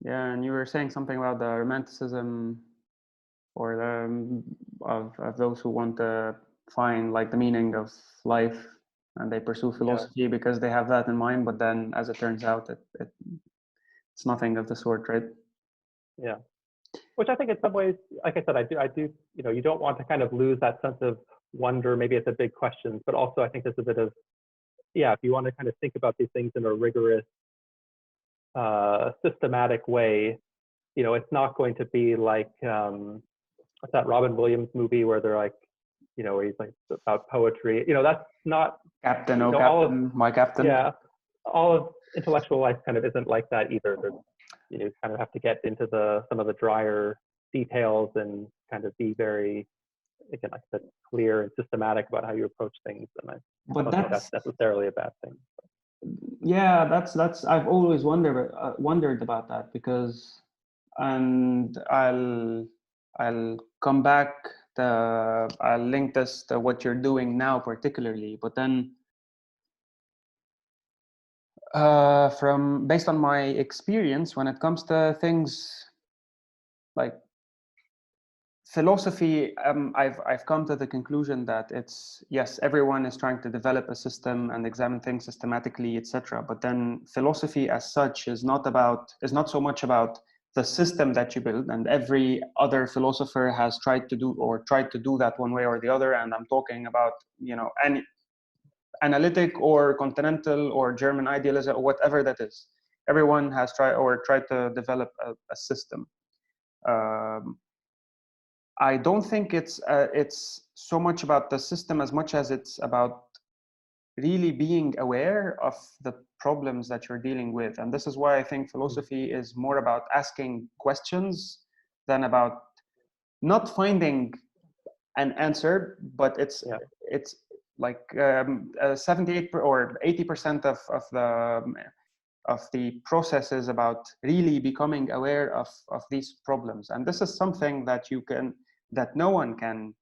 Yeah, and you were saying something about the romanticism, or of those who want to find like the meaning of life, and they pursue philosophy because they have that in mind. But then, as it turns out, it's nothing of the sort, right? Yeah. Which I think in some ways, like I said, I do, you know, you don't want to kind of lose that sense of wonder. Maybe it's a big question, but also I think there's a bit of, if you want to kind of think about these things in a rigorous, systematic way, you know, it's not going to be like, what's that Robin Williams movie where they're like, you know, where he's like about poetry, you know, that's not Captain, oh, Captain, my Captain. Yeah, all of intellectual life kind of isn't like that either. You kind of have to get into some of the drier details and kind of be very, again, like I said, clear and systematic about how you approach things. And I don't think that's necessarily a bad thing. Yeah, that's I've always wondered about that, because, and I'll come back to, I'll link this to what you're doing now particularly, but then based on my experience when it comes to things like philosophy, I've come to the conclusion that it's, yes, everyone is trying to develop a system and examine things systematically, etc. But then philosophy as such is not so much about the system that you build, and every other philosopher has tried to do that one way or the other. And I'm talking about, any analytic or continental or German idealism or whatever that is. Everyone has tried to develop a system. I don't think it's so much about the system as much as it's about really being aware of the problems that you're dealing with. And this is why I think philosophy is more about asking questions than about not finding an answer, but it's like 78 or 80% of the process is about really becoming aware of these problems. And this is something that no one can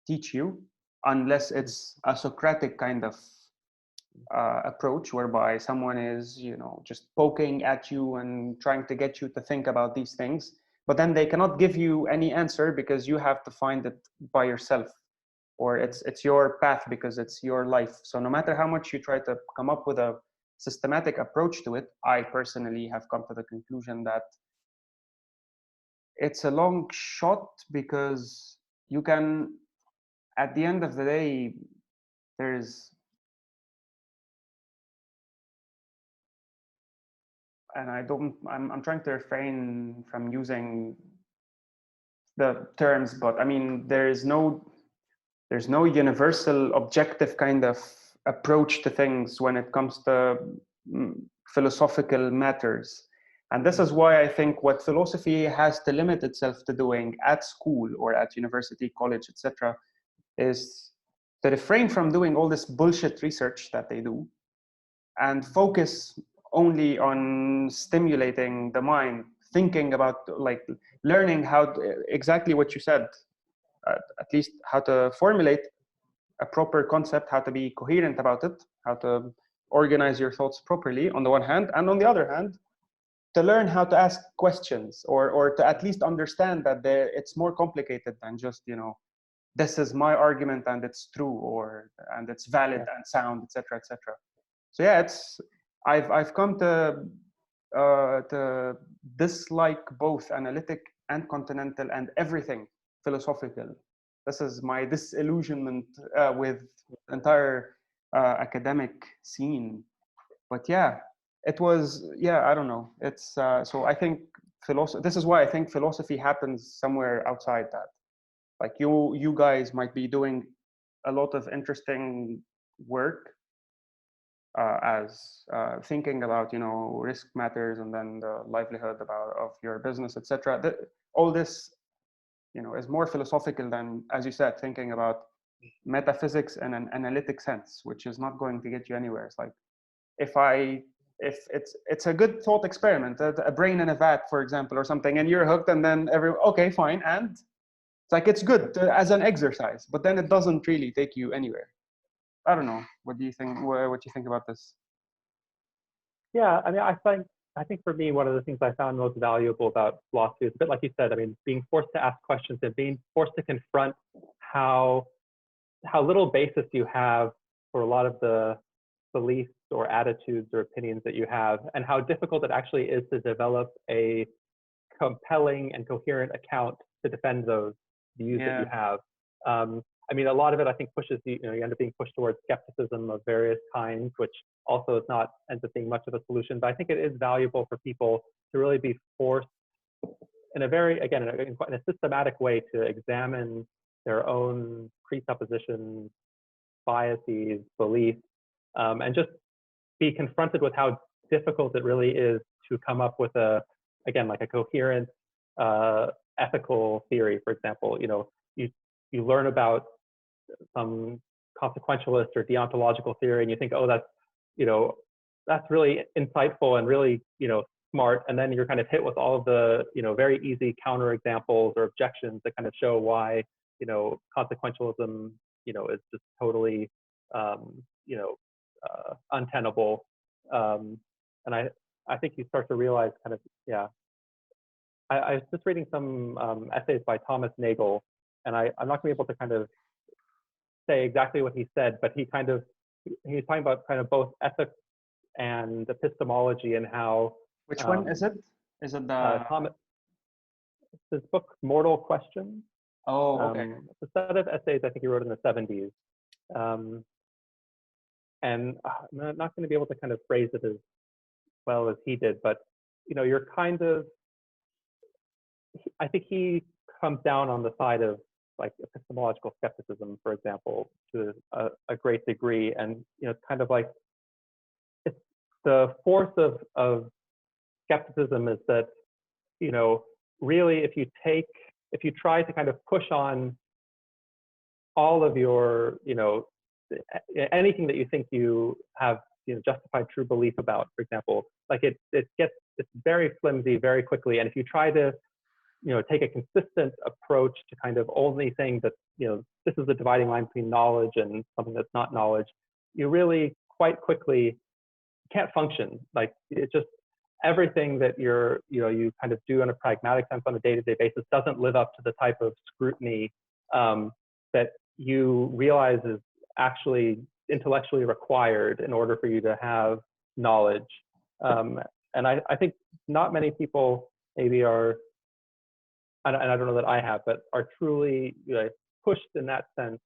teach you unless it's a Socratic kind of approach, whereby someone is, just poking at you and trying to get you to think about these things, but then they cannot give you any answer because you have to find it by yourself, or it's your path because it's your life. So no matter how much you try to come up with a systematic approach to it, I personally have come to the conclusion that it's a long shot, because you can, at the end of the day, I'm trying to refrain from using the terms, but I mean, there's no universal objective kind of approach to things when it comes to philosophical matters. And this is why I think what philosophy has to limit itself to doing at school or at university, college, etc., is to refrain from doing all this bullshit research that they do and focus only on stimulating the mind, thinking about, like, learning exactly what you said, at least how to formulate a proper concept, how to be coherent about it, how to organize your thoughts properly on the one hand, and on the other hand, to learn how to ask questions, or to at least understand that it's more complicated than just, this is my argument and it's true, and it's valid and sound, etc., etc. So yeah, I've come to dislike both analytic and continental and everything philosophical. This is my disillusionment with the entire academic scene. But yeah, it was, I don't know. It's so I think this is why I think philosophy happens somewhere outside that. Like you guys might be doing a lot of interesting work as thinking about, risk matters, and then the livelihood of your business, etc. All this, is more philosophical than, as you said, thinking about metaphysics in an analytic sense, which is not going to get you anywhere. It's like, if it's a good thought experiment, a brain in a vat, for example, or something, and you're hooked, and then okay, fine, and it's like, it's good as an exercise, but then it doesn't really take you anywhere. I don't know. What do you think? What do you think about this? Yeah, I mean, I think for me, one of the things I found most valuable about philosophy is a bit like you said. I mean, being forced to ask questions and being forced to confront how little basis you have for a lot of the beliefs or attitudes or opinions that you have, and how difficult it actually is to develop a compelling and coherent account to defend those views that you have. I mean, a lot of it, I think, pushes you end up being pushed towards skepticism of various kinds, which also is not ends up being much of a solution. But I think it is valuable for people to really be forced in a very, again, in a systematic way to examine their own presuppositions, biases, beliefs, and just be confronted with how difficult it really is to come up with like a coherent ethical theory. For example, you learn about some consequentialist or deontological theory, and you think, oh, that's really insightful and really smart, and then you're kind of hit with all of the very easy counterexamples or objections that kind of show why consequentialism is just totally untenable. And I think you start to realize kind of I was just reading some essays by Thomas Nagel, and I'm not going to be able to kind of say exactly what he said, but he's talking about kind of both ethics and epistemology and how. Which one is it? Is it the Thomas? His book Mortal Questions. Oh, okay. It's a set of essays I think he wrote in the 70s. And I'm not going to be able to kind of phrase it as well as he did, but you're kind of, I think he comes down on the side of like epistemological skepticism, for example, to a great degree. And it's kind of like, it's the force of skepticism is that, really if you try to kind of push on all of your, anything that you think you have justified true belief about, for example, like it's very flimsy very quickly. And if you try to take a consistent approach to kind of only saying that this is the dividing line between knowledge and something that's not knowledge, you really quite quickly can't function. Like it's just everything that you kind of do in a pragmatic sense on a day-to-day basis doesn't live up to the type of scrutiny that you realize is actually intellectually required in order for you to have knowledge. And I think not many people maybe are, and I don't know that I have, but are truly pushed in that sense.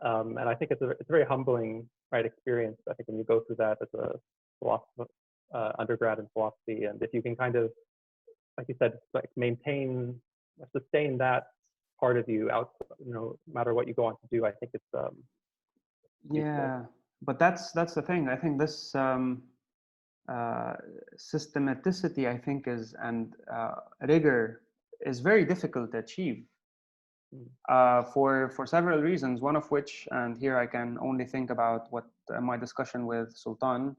And I think it's a very humbling, experience. I think when you go through that as a philosopher, undergrad in philosophy, and if you can kind of, like you said, like sustain that part of you out, no matter what you go on to do, I think it's yeah, but that's the thing. I think this systematicity, I think, and rigor is very difficult to achieve for several reasons. One of which, and here I can only think about what my discussion with Sultan.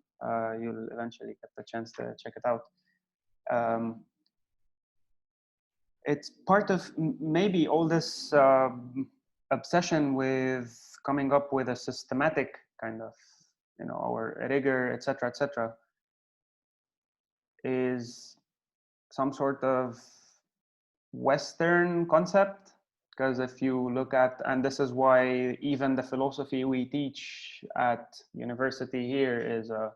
You'll eventually get the chance to check it out. It's part of maybe all this obsession with coming up with a systematic kind of, our rigor, etc., etc., is some sort of Western concept. Because if you look at, and this is why even the philosophy we teach at university here is a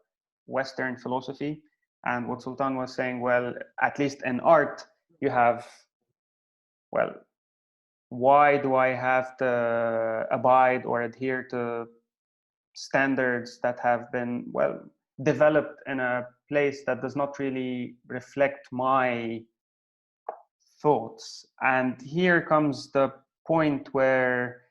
Western philosophy. And what Sultan was saying, well, at least in art, you have, well, why do I have to abide or adhere to standards that have been, well, developed in a place that does not really reflect my thoughts? And here comes the point where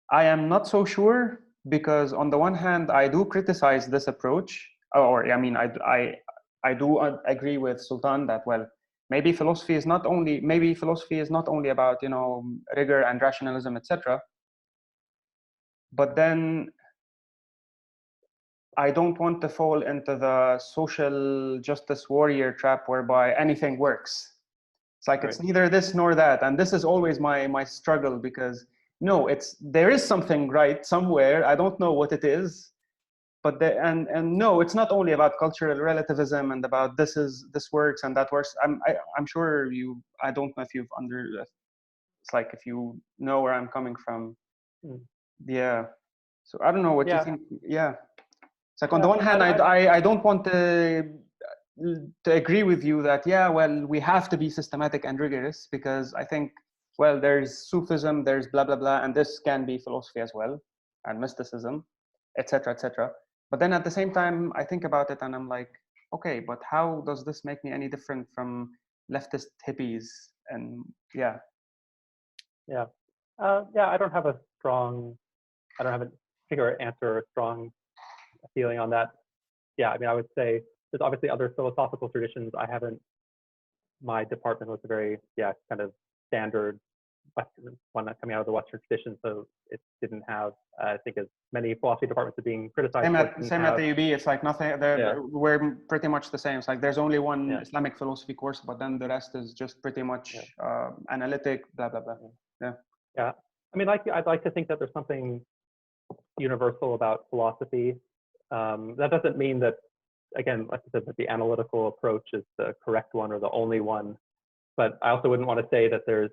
I am not so sure, because on the one hand, I do criticize this approach, or I mean, I do agree with Sultan that, well, maybe philosophy is not only about, rigor and rationalism, etc. But then I don't want to fall into the social justice warrior trap whereby anything works. It's like, it's neither this nor that. And this is always my struggle, because no, there is something right somewhere. I don't know what it is, but and no, it's not only about cultural relativism and about this works and that works. I'm sure I don't know if you've it's like, if you know where I'm coming from. Yeah. So I don't know what you think. Yeah. It's like, on the one hand, I don't want to agree with you that, yeah, well, we have to be systematic and rigorous, because I think, well, there's Sufism, there's blah, blah, blah, and this can be philosophy as well, and mysticism, etc., etc. But then at the same time, I think about it and I'm like, okay, but how does this make me any different from leftist hippies? And yeah. I don't have a particular answer or a strong feeling on that. Yeah, I mean, I would say there's obviously other philosophical traditions. My department was a very, kind of standard Western one coming out of the Western tradition. So it didn't have, I think, as many philosophy departments are being criticized. Same at the UB, it's like nothing, we're pretty much the same. It's like there's only one Islamic philosophy course, but then the rest is just pretty much analytic, blah, blah, blah. Yeah. I mean, I'd like to think that there's something universal about philosophy. That doesn't mean that, again, like I said, that the analytical approach is the correct one or the only one. but I also wouldn't want to say that there's,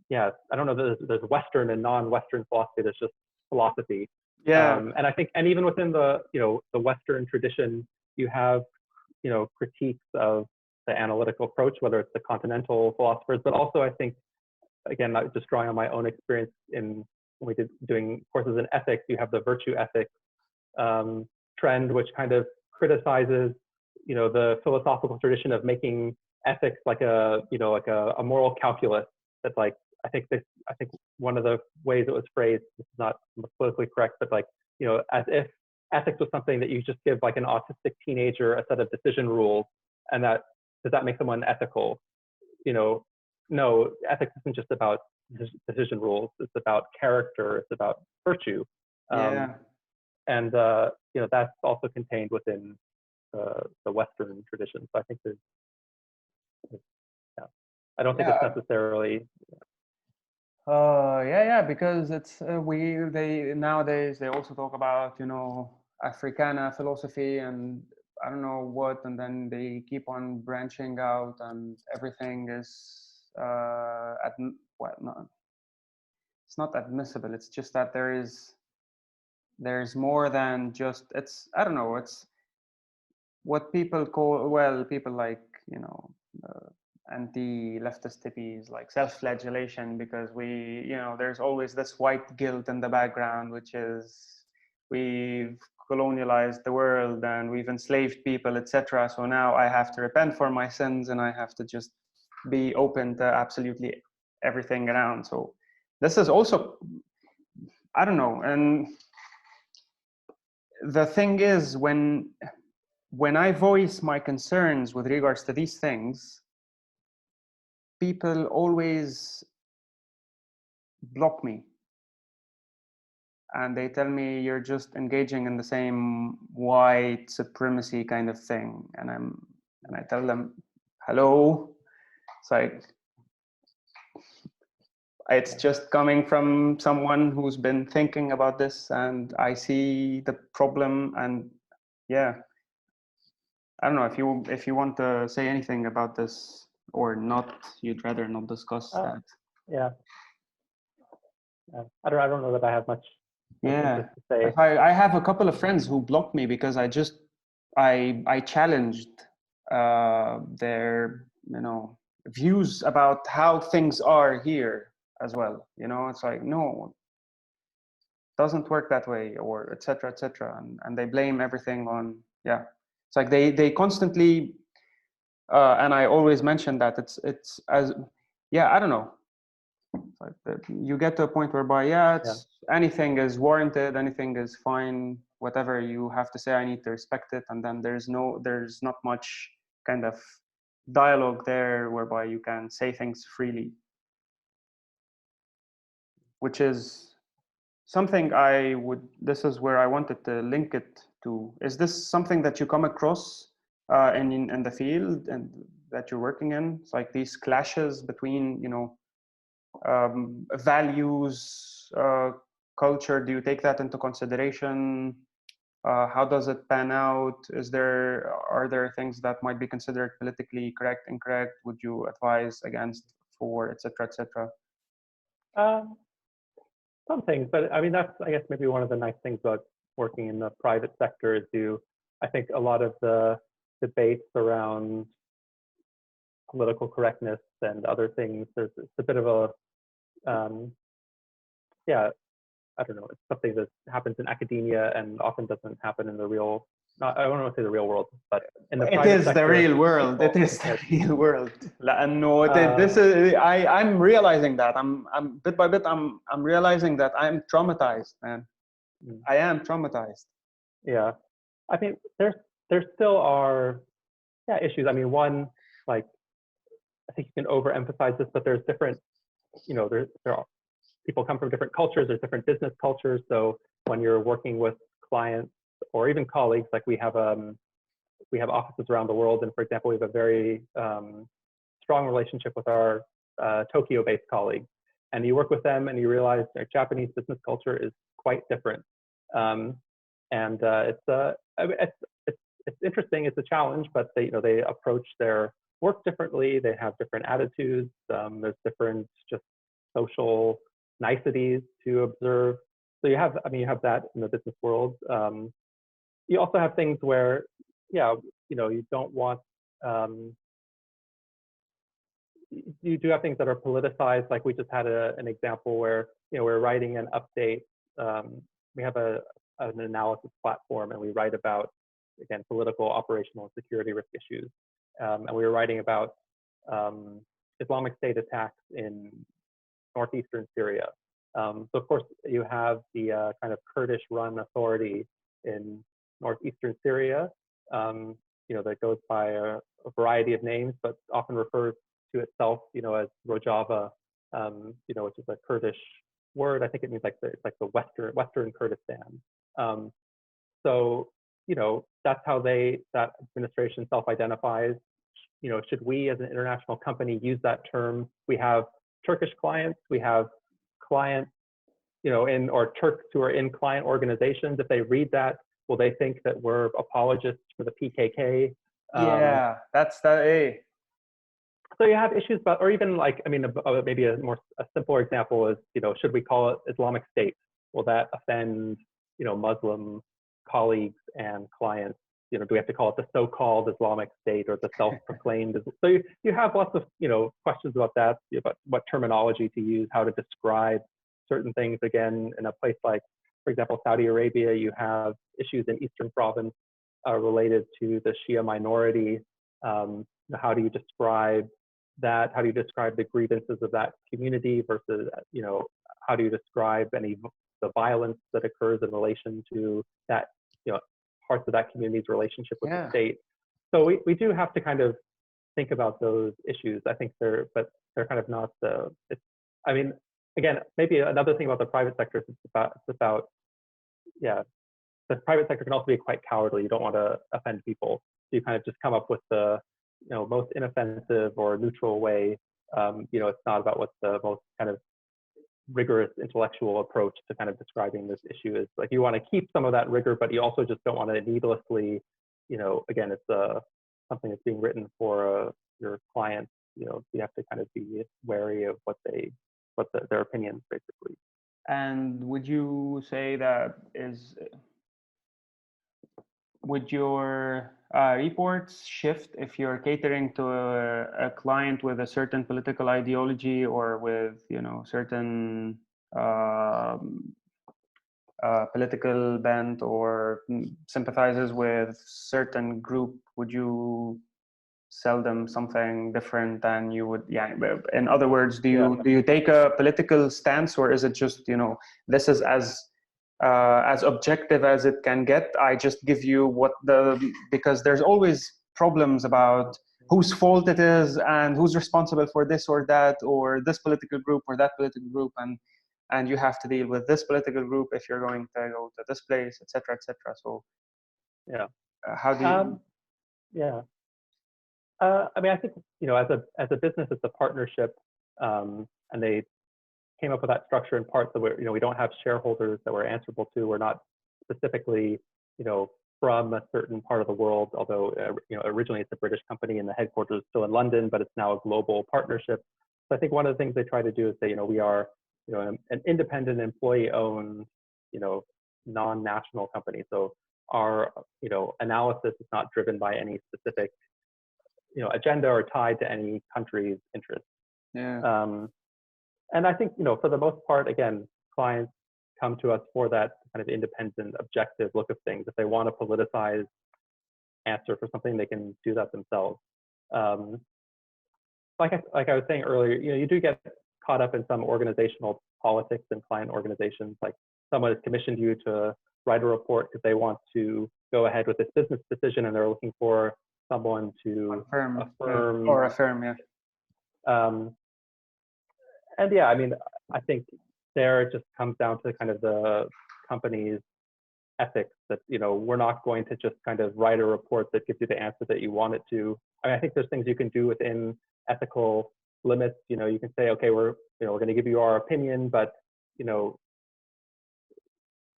yeah, I don't know that there's Western and non-Western philosophy. There's just philosophy. Yeah. And I think, and even within the, the Western tradition, you have, critiques of the analytical approach, whether it's the continental philosophers, but also I think, again, just drawing on my own experience when we did doing courses in ethics, you have the virtue ethics trend, which kind of criticizes, the philosophical tradition of making ethics like a moral calculus. That's like, I think one of the ways it was phrased, this is not politically correct, but like, as if ethics was something that you just give like an autistic teenager a set of decision rules, and does that make someone ethical? No, ethics isn't just about decision rules. It's about character. It's about virtue. Yeah. And that's also contained within the Western tradition. So I think there's yeah. I don't think it's necessarily. Yeah, because it's they nowadays they also talk about Africana philosophy and I don't know what, and then they keep on branching out, and everything is it's not admissible. It's just that there's more than just, it's, I don't know, it's what people call, well, people like anti-leftist hippies, like self-flagellation, because there's always this white guilt in the background, which is we've colonialized the world and we've enslaved people, etc. So now I have to repent for my sins and I have to just be open to absolutely everything around. So this is also, I don't know. And the thing is, when I voice my concerns with regards to these things, people always block me. And they tell me, you're just engaging in the same white supremacy kind of thing. And I tell them, hello. It's like, it's just coming from someone who's been thinking about this, and I see the problem. And yeah, I don't know if you want to say anything about this or not. You'd rather not discuss that. Yeah. I don't know that I have much. Yeah, to say. I have a couple of friends who blocked me because I challenged their views about how things are here as well. It's like, no, it doesn't work that way, or etc. And they blame everything on, yeah. It's like they constantly and I always mention that it's as, yeah, I don't know. Like you get to a point whereby anything is warranted, anything is fine, whatever you have to say, I need to respect it, and then there's not much kind of dialogue there whereby you can say things freely, which is something this is where I wanted to link it to. Is this something that you come across in the field and that you're working in? It's like these clashes between values, culture. Do you take that into consideration? How does it pan out? Are there things that might be considered politically correct, incorrect? Would you advise against, for, etc., etc.? Some things, but I mean, that's, I guess, maybe one of the nice things about working in the private sector is I think a lot of the debates around political correctness and other things, it's a bit of a, I don't know, it's something that happens in academia and often doesn't happen in the real, I don't want to say the real world, but in the private sector. The real world. It is the real world. No, this is, I'm realizing that. I'm bit by bit, I'm realizing that I'm traumatized, man. I am traumatized. Yeah. I mean, there still are issues. I mean, one, like, I think you can overemphasize this, but there's different, there are people come from different cultures, there's different business cultures. So when you're working with clients or even colleagues, like we have offices around the world, and for example, we have a very strong relationship with our Tokyo-based colleagues, and you work with them and you realize their Japanese business culture is quite different, and it's interesting, it's a challenge, but they approach their work differently. They have different attitudes. There's different just social niceties to observe. So you have, I mean, you have that in the business world. You also have things where, yeah, you don't want, you do have things that are politicized. Like we just had an example where, we're writing an update. We have an analysis platform, and we write about, again, political, operational, and security risk issues. And we were writing about Islamic State attacks in northeastern Syria. So of course you have the kind of Kurdish-run authority in northeastern Syria, that goes by a variety of names, but often refers to itself, as Rojava, which is a Kurdish word. I think it means it's like the Western Kurdistan. So that's how that administration self-identifies. Should we as an international company use that term? We have Turkish clients, we have clients, or Turks who are in client organizations. If they read that, will they think that we're apologists for the PKK? Yeah, that's that. So you have issues about, or even like, I mean, maybe a simpler example is, should we call it Islamic State? Will that offend, Muslim colleagues and clients? Do we have to call it the so-called Islamic State or the self-proclaimed? So you have lots of, questions about that, about what terminology to use, how to describe certain things. Again, in a place like, for example, Saudi Arabia, you have issues in Eastern Province related to the Shia minority. How do you describe that? How do you describe the grievances of that community versus, how do you describe the violence that occurs in relation to that, parts of that community's relationship with the state? So we do have to kind of think about those issues. I think they're kind of not I mean, again, maybe another thing about the private sector is the private sector can also be quite cowardly. You don't want to offend people. So you kind of just come up with the, most inoffensive or neutral way. It's not about what the most kind of rigorous intellectual approach to kind of describing this issue is. Like, you want to keep some of that rigor, but you also just don't want to needlessly, again, it's something that's being written for your clients. You have to kind of be wary of their opinions, basically. And would you say that would your reports shift if you're catering to a client with a certain political ideology or with, certain political bent or sympathizes with certain group? Would you sell them something different than you would? Yeah. In other words, do you take a political stance, or is it just, this is as objective as it can get? I just give you because there's always problems about whose fault it is and who's responsible for this or that, or this political group or that political group, and you have to deal with this political group if you're going to go to this place, etc., etc. So how do you I mean, I think, as a business, it's a partnership, and they came up with that structure in part so we don't have shareholders that we're answerable to. We're not specifically, from a certain part of the world, although, originally it's a British company and the headquarters is still in London, but it's now a global partnership. So I think one of the things they try to do is say, we are, an independent employee-owned, non-national company. So our, analysis is not driven by any specific, agenda or tied to any country's interests. And I think, for the most part, again, clients come to us for that kind of independent, objective look of things. If they want a politicized answer for something, they can do that themselves. Like I was saying earlier, you do get caught up in some organizational politics in client organizations. Like, someone has commissioned you to write a report because they want to go ahead with this business decision, and they're looking for someone to affirm. And I mean, I think there it just comes down to kind of the company's ethics that, we're not going to just kind of write a report that gives you the answer that you want it to. I mean, I think there's things you can do within ethical limits. You can say, okay, we're going to give you our opinion, but,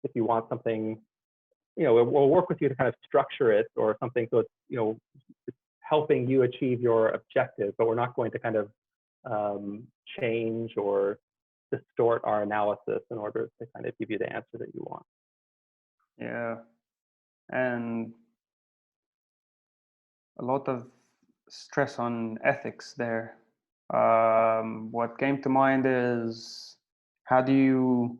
if you want something, we'll work with you to kind of structure it or something so it's, it's helping you achieve your objective, but we're not going to kind of change or distort our analysis in order to kind of give you the answer that you want. Yeah, and a lot of stress on ethics there. What came to mind is how do you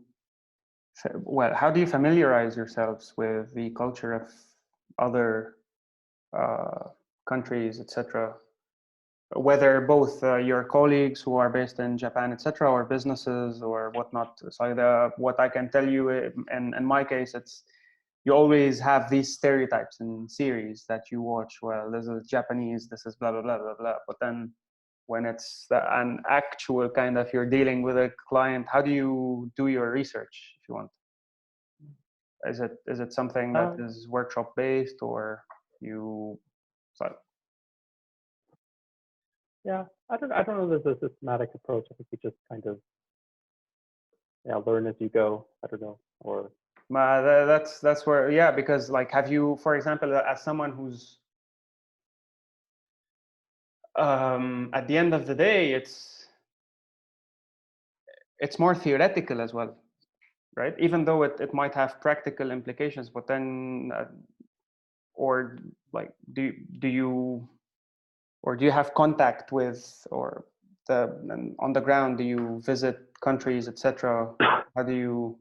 familiarize yourselves with the culture of other countries, etc.? Whether both your colleagues who are based in Japan, etc., or businesses or whatnot. So what I can tell you, in my case, it's you always have these stereotypes in series that you watch. Well, this is Japanese, this is blah blah blah blah blah. But then when it's an actual kind of you're dealing with a client, how do you do your research if you want? Is it something that is workshop based, or you? So, yeah, I don't know if there's a systematic approach. I think you just kind of learn as you go. I don't know, or that's where, yeah, because like, have you, for example, as someone who's at the end of the day, it's more theoretical as well, right? Even though it might have practical implications, but then or like do you have contact with, or on the ground, do you visit countries, etc.? How do you,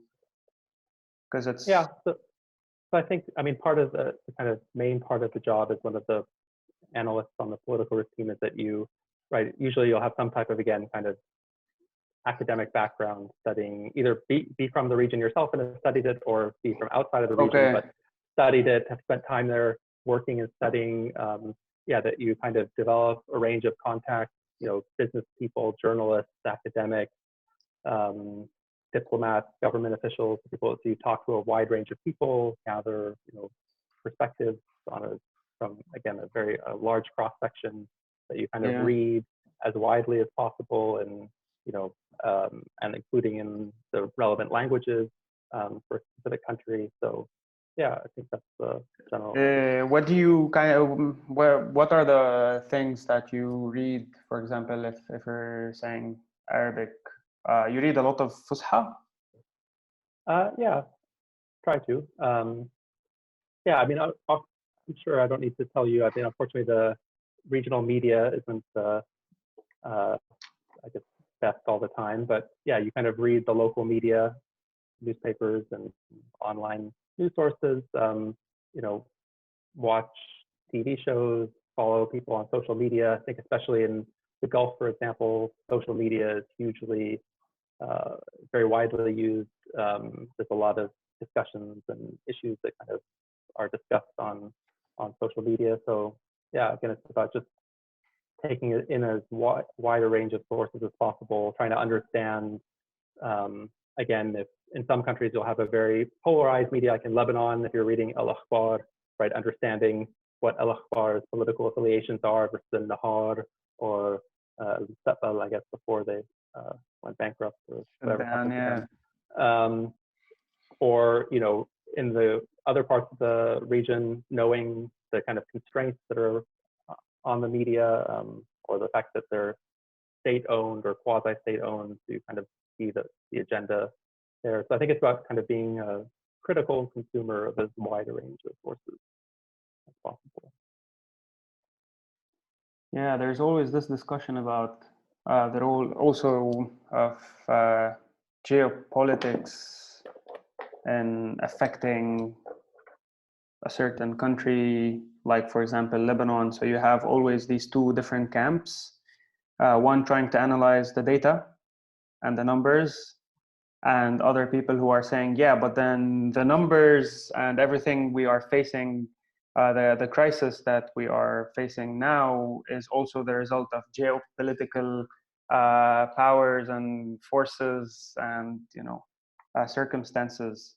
because it's so I think, I mean, part of the kind of main part of the job as one of the analysts on the political risk team is that usually you'll have some type of, again, kind of academic background, studying, either be from the region yourself and have studied it, or be from outside of the region, but studied it, have spent time there working and studying. That you kind of develop a range of contacts, business people, journalists, academics, diplomats, government officials, people. So you talk to a wide range of people, gather, perspectives from again a large cross section that you kind of read as widely as possible, and and including in the relevant languages for a specific country. So yeah, I think that's the general. What do you what are the things that you read? For example, if you're saying Arabic, you read a lot of Fusha? Yeah, try to. I mean, I'm sure I don't need to tell you. I mean, unfortunately, the regional media isn't, I guess, best all the time. But yeah, you kind of read the local media, newspapers, and online news sources. Watch TV shows, follow people on social media. I think especially in the Gulf, for example, social media is hugely, very widely used. There's a lot of discussions and issues that kind of are discussed on social media. So yeah, again, it's about just taking it in as wide a range of sources as possible, trying to understand, again, if in some countries you'll have a very polarized media, like in Lebanon, if you're reading Al Akhbar, right, understanding what Al Akhbar's political affiliations are versus the Nahar or Mustaqbal, I guess, before they went bankrupt or whatever happened to them. Or, in the other parts of the region, knowing the kind of constraints that are on the media, or the fact that they're state-owned or quasi-state-owned, to kind of see the agenda there. So I think it's about kind of being a critical consumer of as wide a range of sources as possible. Yeah, there's always this discussion about the role also of geopolitics and affecting a certain country, like, for example, Lebanon. So you have always these two different camps, one trying to analyze the data and the numbers, and other people who are saying, yeah, but then the numbers and everything we are facing, the crisis that we are facing now is also the result of geopolitical powers and forces and circumstances.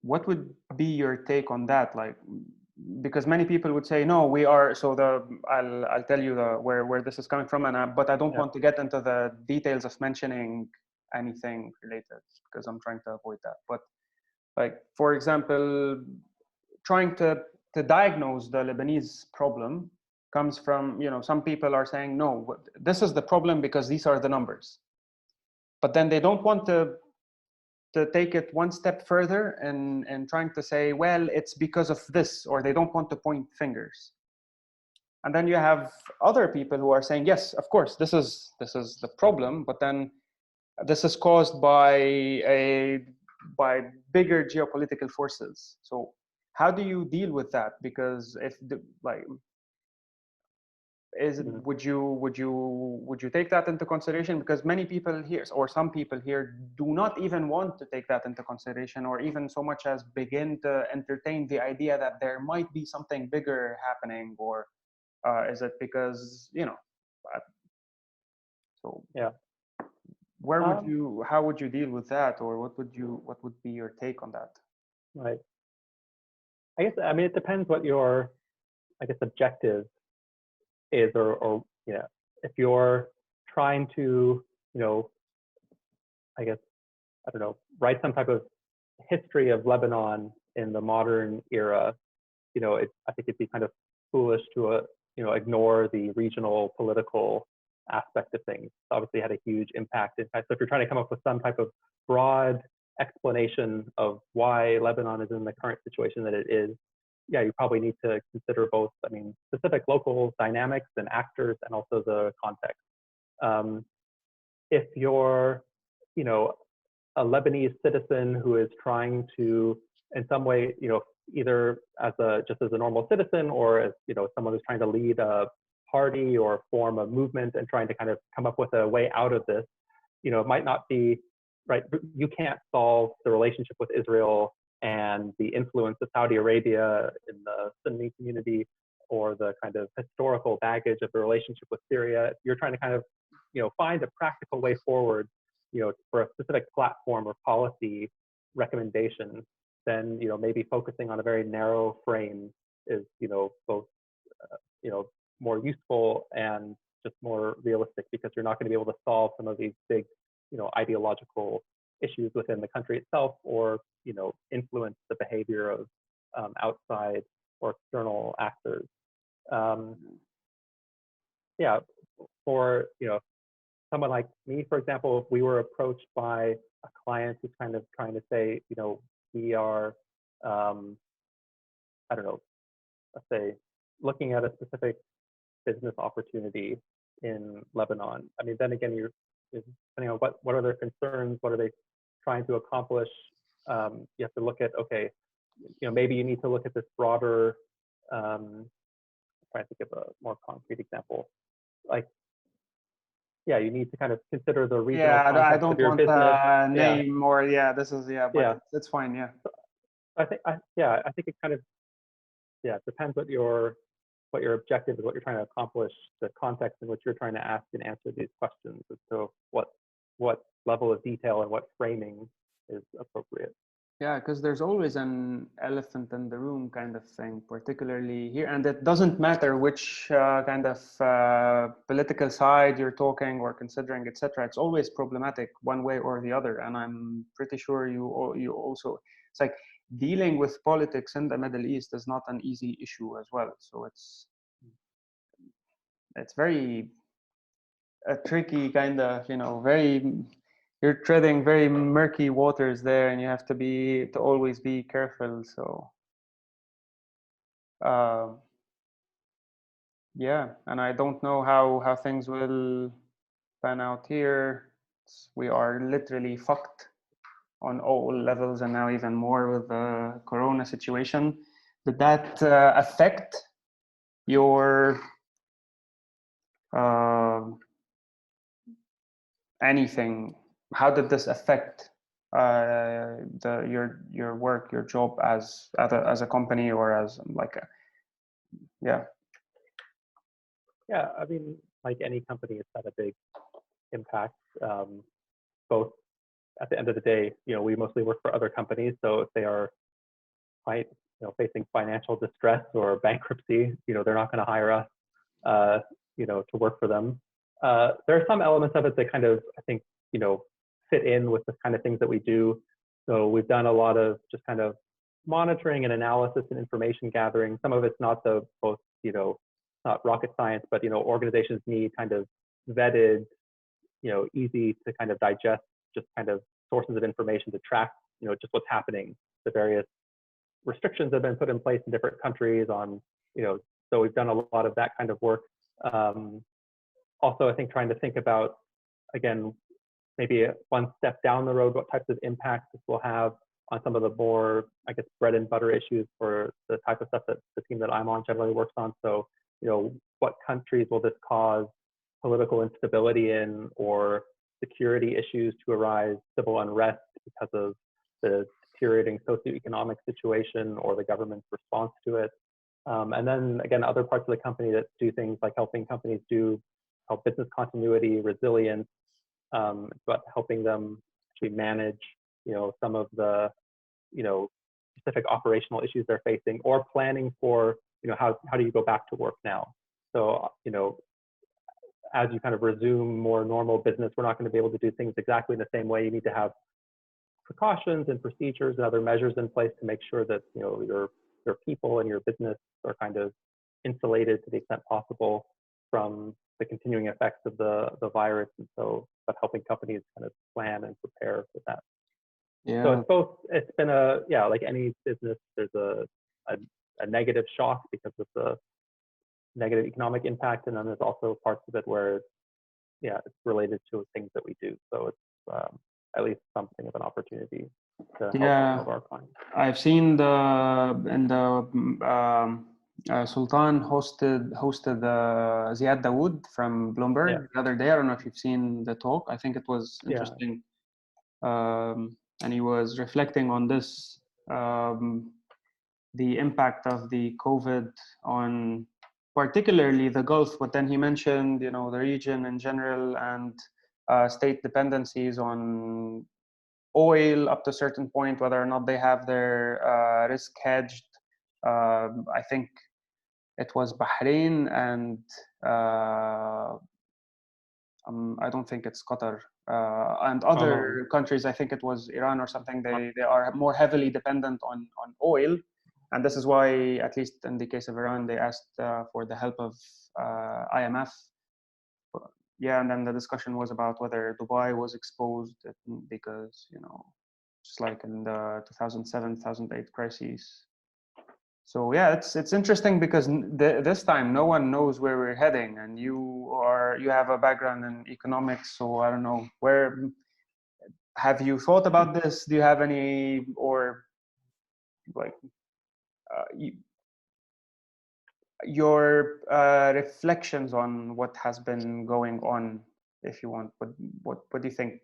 What would be your take on that? Like, because many people would say, no, we are, so I'll tell you where this is coming from, but I don't want to get into the details of mentioning anything related, because I'm trying to avoid that. But like, for example, trying to to diagnose the Lebanese problem comes from, some people are saying, no, this is the problem because these are the numbers. But then they don't want to take it one step further and trying to say, well, it's because of this, or they don't want to point fingers. And then you have other people who are saying, yes, of course, this is the problem, but then this is caused by bigger geopolitical forces. So how do you deal with that? Because if would you take that into consideration? Because many people here, or some people here, do not even want to take that into consideration, or even so much as begin to entertain the idea that there might be something bigger happening, or is it because, so yeah. Where would how would you deal with that, or what would be your take on that? Right. I mean, it depends what your, objective is, or if you're trying to, write some type of history of Lebanon in the modern era, I think it'd be kind of foolish to, ignore the regional political aspect of things. It's obviously had a huge impact. In fact, so if you're trying to come up with some type of broad explanation of why Lebanon is in the current situation that it is, yeah, you probably need to consider both, specific local dynamics and actors, and also the context. If you're, a Lebanese citizen who is trying to, in some way, either just as a normal citizen, or as, someone who's trying to lead a party or form a movement and trying to kind of come up with a way out of this, it might not be, right, you can't solve the relationship with Israel and the influence of Saudi Arabia in the Sunni community, or the kind of historical baggage of the relationship with Syria. You're trying to kind of, find a practical way forward, for a specific platform or policy recommendation, then, maybe focusing on a very narrow frame is, both, more useful and just more realistic, because you're not going to be able to solve some of these big, ideological issues within the country itself, or, influence the behavior of outside or external actors. Yeah, for, someone like me, for example, if we were approached by a client who's kind of trying to say, we are, let's say, looking at a specific business opportunity in Lebanon. I mean, then again, you're depending on what are their concerns, what are they trying to accomplish. You have to look at, okay, maybe you need to look at this broader. I'm trying to think of a more concrete example. Like, yeah, you need to kind of consider the regional context I don't of your want business. name, or this is but it's fine. Yeah, I think it kind of depends what your objective is, what you're trying to accomplish, the context in which you're trying to ask and answer these questions, as to what level of detail and what framing is appropriate. Yeah, because there's always an elephant in the room kind of thing, particularly here. And it doesn't matter which kind of political side you're talking or considering, etc. It's always problematic one way or the other. And I'm pretty sure you also, it's like dealing with politics in the Middle East is not an easy issue as well. So it's very tricky kind of, you're treading very murky waters there, and you have to always be careful. So yeah, and I don't know how things will pan out here. We are literally fucked on all levels, and now even more with the corona situation. Did that affect your anything? How did this affect your work, your job as a company, or as like a, yeah? Yeah, I mean, like any company, it's had a big impact. Both at the end of the day, we mostly work for other companies, so if they are facing financial distress or bankruptcy, they're not going to hire us, to work for them. There are some elements of it that kind of, I think, fit in with the kind of things that we do. So we've done a lot of just kind of, monitoring and analysis and information gathering. Some of it's not the most, not rocket science, but, organizations need kind of vetted, easy to kind of digest, just kind of sources of information to track, just what's happening. The various restrictions have been put in place in different countries on, so we've done a lot of that kind of work. Also, I think trying to think about, again, maybe one step down the road, what types of impacts this will have on some of the more, I guess, bread and butter issues for the type of stuff that the team that I'm on generally works on. So, what countries will this cause political instability in, or security issues to arise, civil unrest because of the deteriorating socioeconomic situation or the government's response to it. And then again, other parts of the company that do things like helping companies help business continuity, resilience, but helping them actually manage, some of the, specific operational issues they're facing, or planning for, how do you go back to work now? So, as you kind of resume more normal business, we're not going to be able to do things exactly in the same way. You need to have precautions and procedures and other measures in place to make sure that, your people and your business are kind of insulated to the extent possible from the continuing effects of the virus. And so, but helping companies kind of plan and prepare for that. Yeah. So it's been like any business, there's a negative shock because of the negative economic impact. And then there's also parts of it where, it's related to things that we do. So it's at least something of an opportunity to help some of our clients. I've seen Sultan hosted Ziad Dawood from Bloomberg the other day. I don't know if you've seen the talk. I think it was interesting. And he was reflecting on this, the impact of the COVID on particularly the Gulf, but then he mentioned, the region in general, and state dependencies on oil up to a certain point, whether or not they have their risk hedged. I think it was Bahrain, and I don't think it's Qatar, and other countries. I think it was Iran or something. They are more heavily dependent on oil, and this is why, at least in the case of Iran, they asked for the help of IMF. And then the discussion was about whether Dubai was exposed because, just like in the 2007-2008 crises. So it's interesting because this time no one knows where we're heading, and you have a background in economics, so I don't know, where have you thought about this? Do you have any, or like your reflections on what has been going on, if you want? What do you think?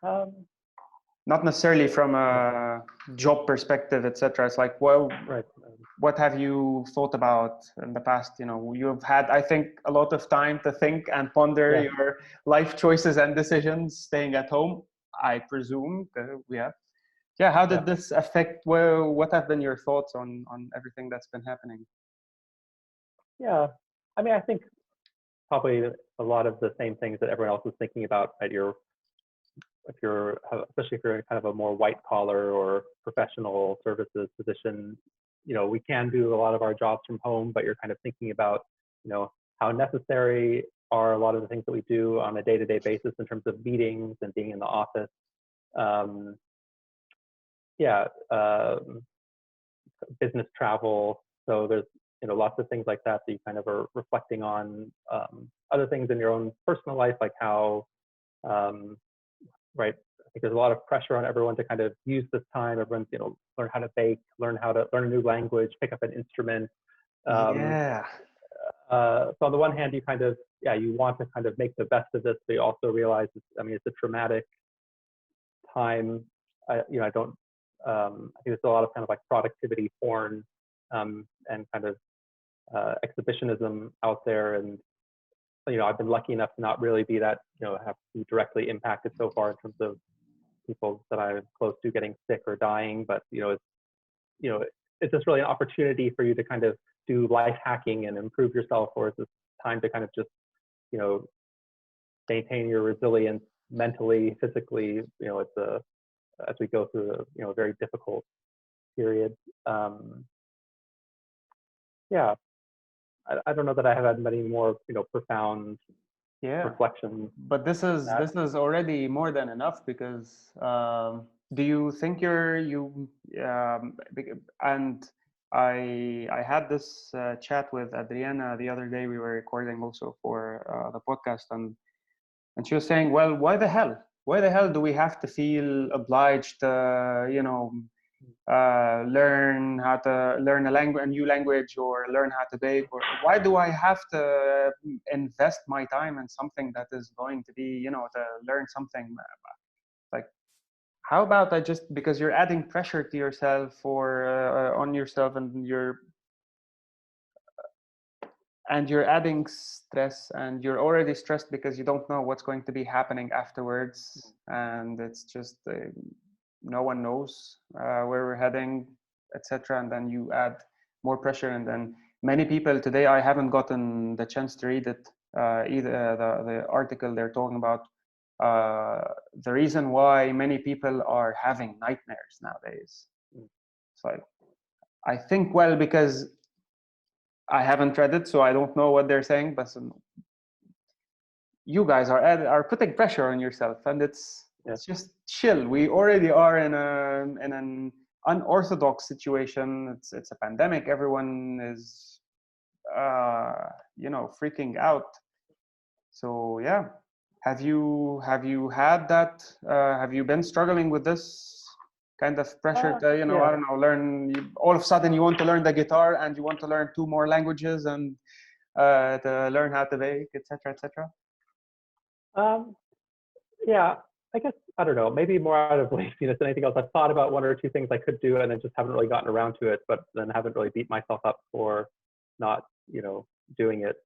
Not necessarily from a job perspective, etc. It's like, well, what have you thought about in the past? You've had, I think, a lot of time to think and ponder your life choices and decisions staying at home, I presume. How did this affect, well, what have been your thoughts on everything that's been happening? I mean, I think probably a lot of the same things that everyone else is thinking about at especially if you're in kind of a more white collar or professional services position. We can do a lot of our jobs from home, but you're kind of thinking about, how necessary are a lot of the things that we do on a day-to-day basis in terms of meetings and being in the office. Business travel. So there's, lots of things like that you kind of are reflecting on. Other things in your own personal life, like how, I think there's a lot of pressure on everyone to kind of use this time. Everyone's, learn how to bake, learn a new language, pick up an instrument. So on the one hand, you kind of, you want to kind of make the best of this, but you also realize, it's a traumatic time. I think there's a lot of kind of like productivity porn and kind of exhibitionism out there. And, I've been lucky enough to not really be that, have to be directly impacted so far in terms of people that I'm close to getting sick or dying. But, it's just really an opportunity for you to kind of do life hacking and improve yourself, or it's this time to kind of just, maintain your resilience mentally, physically. As we go through a very difficult period. Yeah, I don't know that I have had many more, profound reflections. But this is already more than enough, because do you think and I had this chat with Adriana the other day. We were recording also for the podcast, and she was saying, well, why the hell do we have to feel obliged to learn how to learn a new language, or learn how to bake, or why do I have to invest my time in something that is going to be, to learn something? Like, how about I just, because you're adding pressure to yourself, or on yourself, and you're adding stress, and you're already stressed because you don't know what's going to be happening afterwards, and it's just no one knows where we're heading, etc. And then you add more pressure, and then many people today, I haven't gotten the chance to read it either, the article they're talking about the reason why many people are having nightmares nowadays. It's like, I think, well, because I haven't read it, so I don't know what they're saying, but you guys are putting pressure on yourself, and it's just chill. We already are in an unorthodox situation. It's a pandemic. Everyone is freaking out. So yeah, have you had that? Have you been struggling with this kind of pressure to, I don't know, learn? All of a sudden you want to learn the guitar, and you want to learn 2 more languages, and to learn how to bake, etc., etc. Yeah, I guess, I don't know, maybe more out of laziness than anything else. I've thought about 1 or 2 things I could do, and then just haven't really gotten around to it, but then haven't really beat myself up for not, doing it.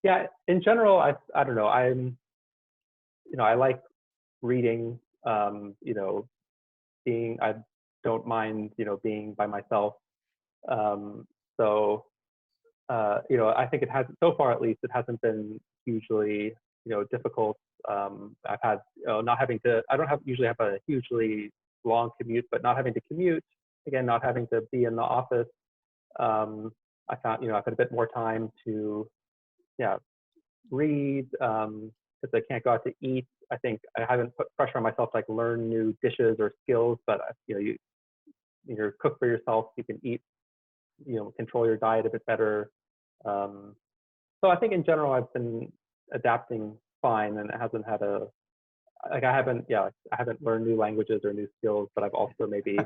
Yeah, in general, I don't know, I like reading, I don't mind, being by myself. So, I think it has, so far at least, it hasn't been hugely, difficult. I've had, not having to, I don't usually have a hugely long commute, but not having to commute, again, not having to be in the office. I found, I've had a bit more time to, read, because I can't go out to eat. I think I haven't put pressure on myself to like learn new dishes or skills, but you cook for yourself, you can eat, control your diet a bit better. So I think in general I've been adapting fine, and it hasn't had I haven't learned new languages or new skills, but I've also maybe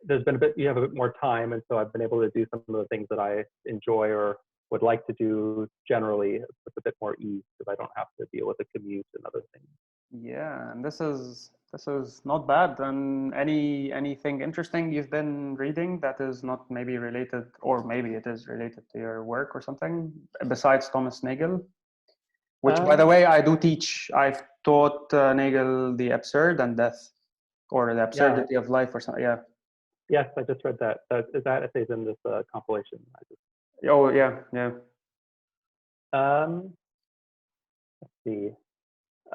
there's been you have a bit more time, and so I've been able to do some of the things that I enjoy or would like to do generally with a bit more ease, because I don't have to deal with the commute and other things. Yeah, and this is not bad. And anything interesting you've been reading that is not maybe related, or maybe it is related to your work or something, besides Thomas Nagel, which, by the way, I do teach. I've taught Nagel The Absurd and Death, or The Absurdity of Life, or something. Yeah. Yes, I just read that. Is that essays in this compilation? Oh yeah, yeah. Let's see.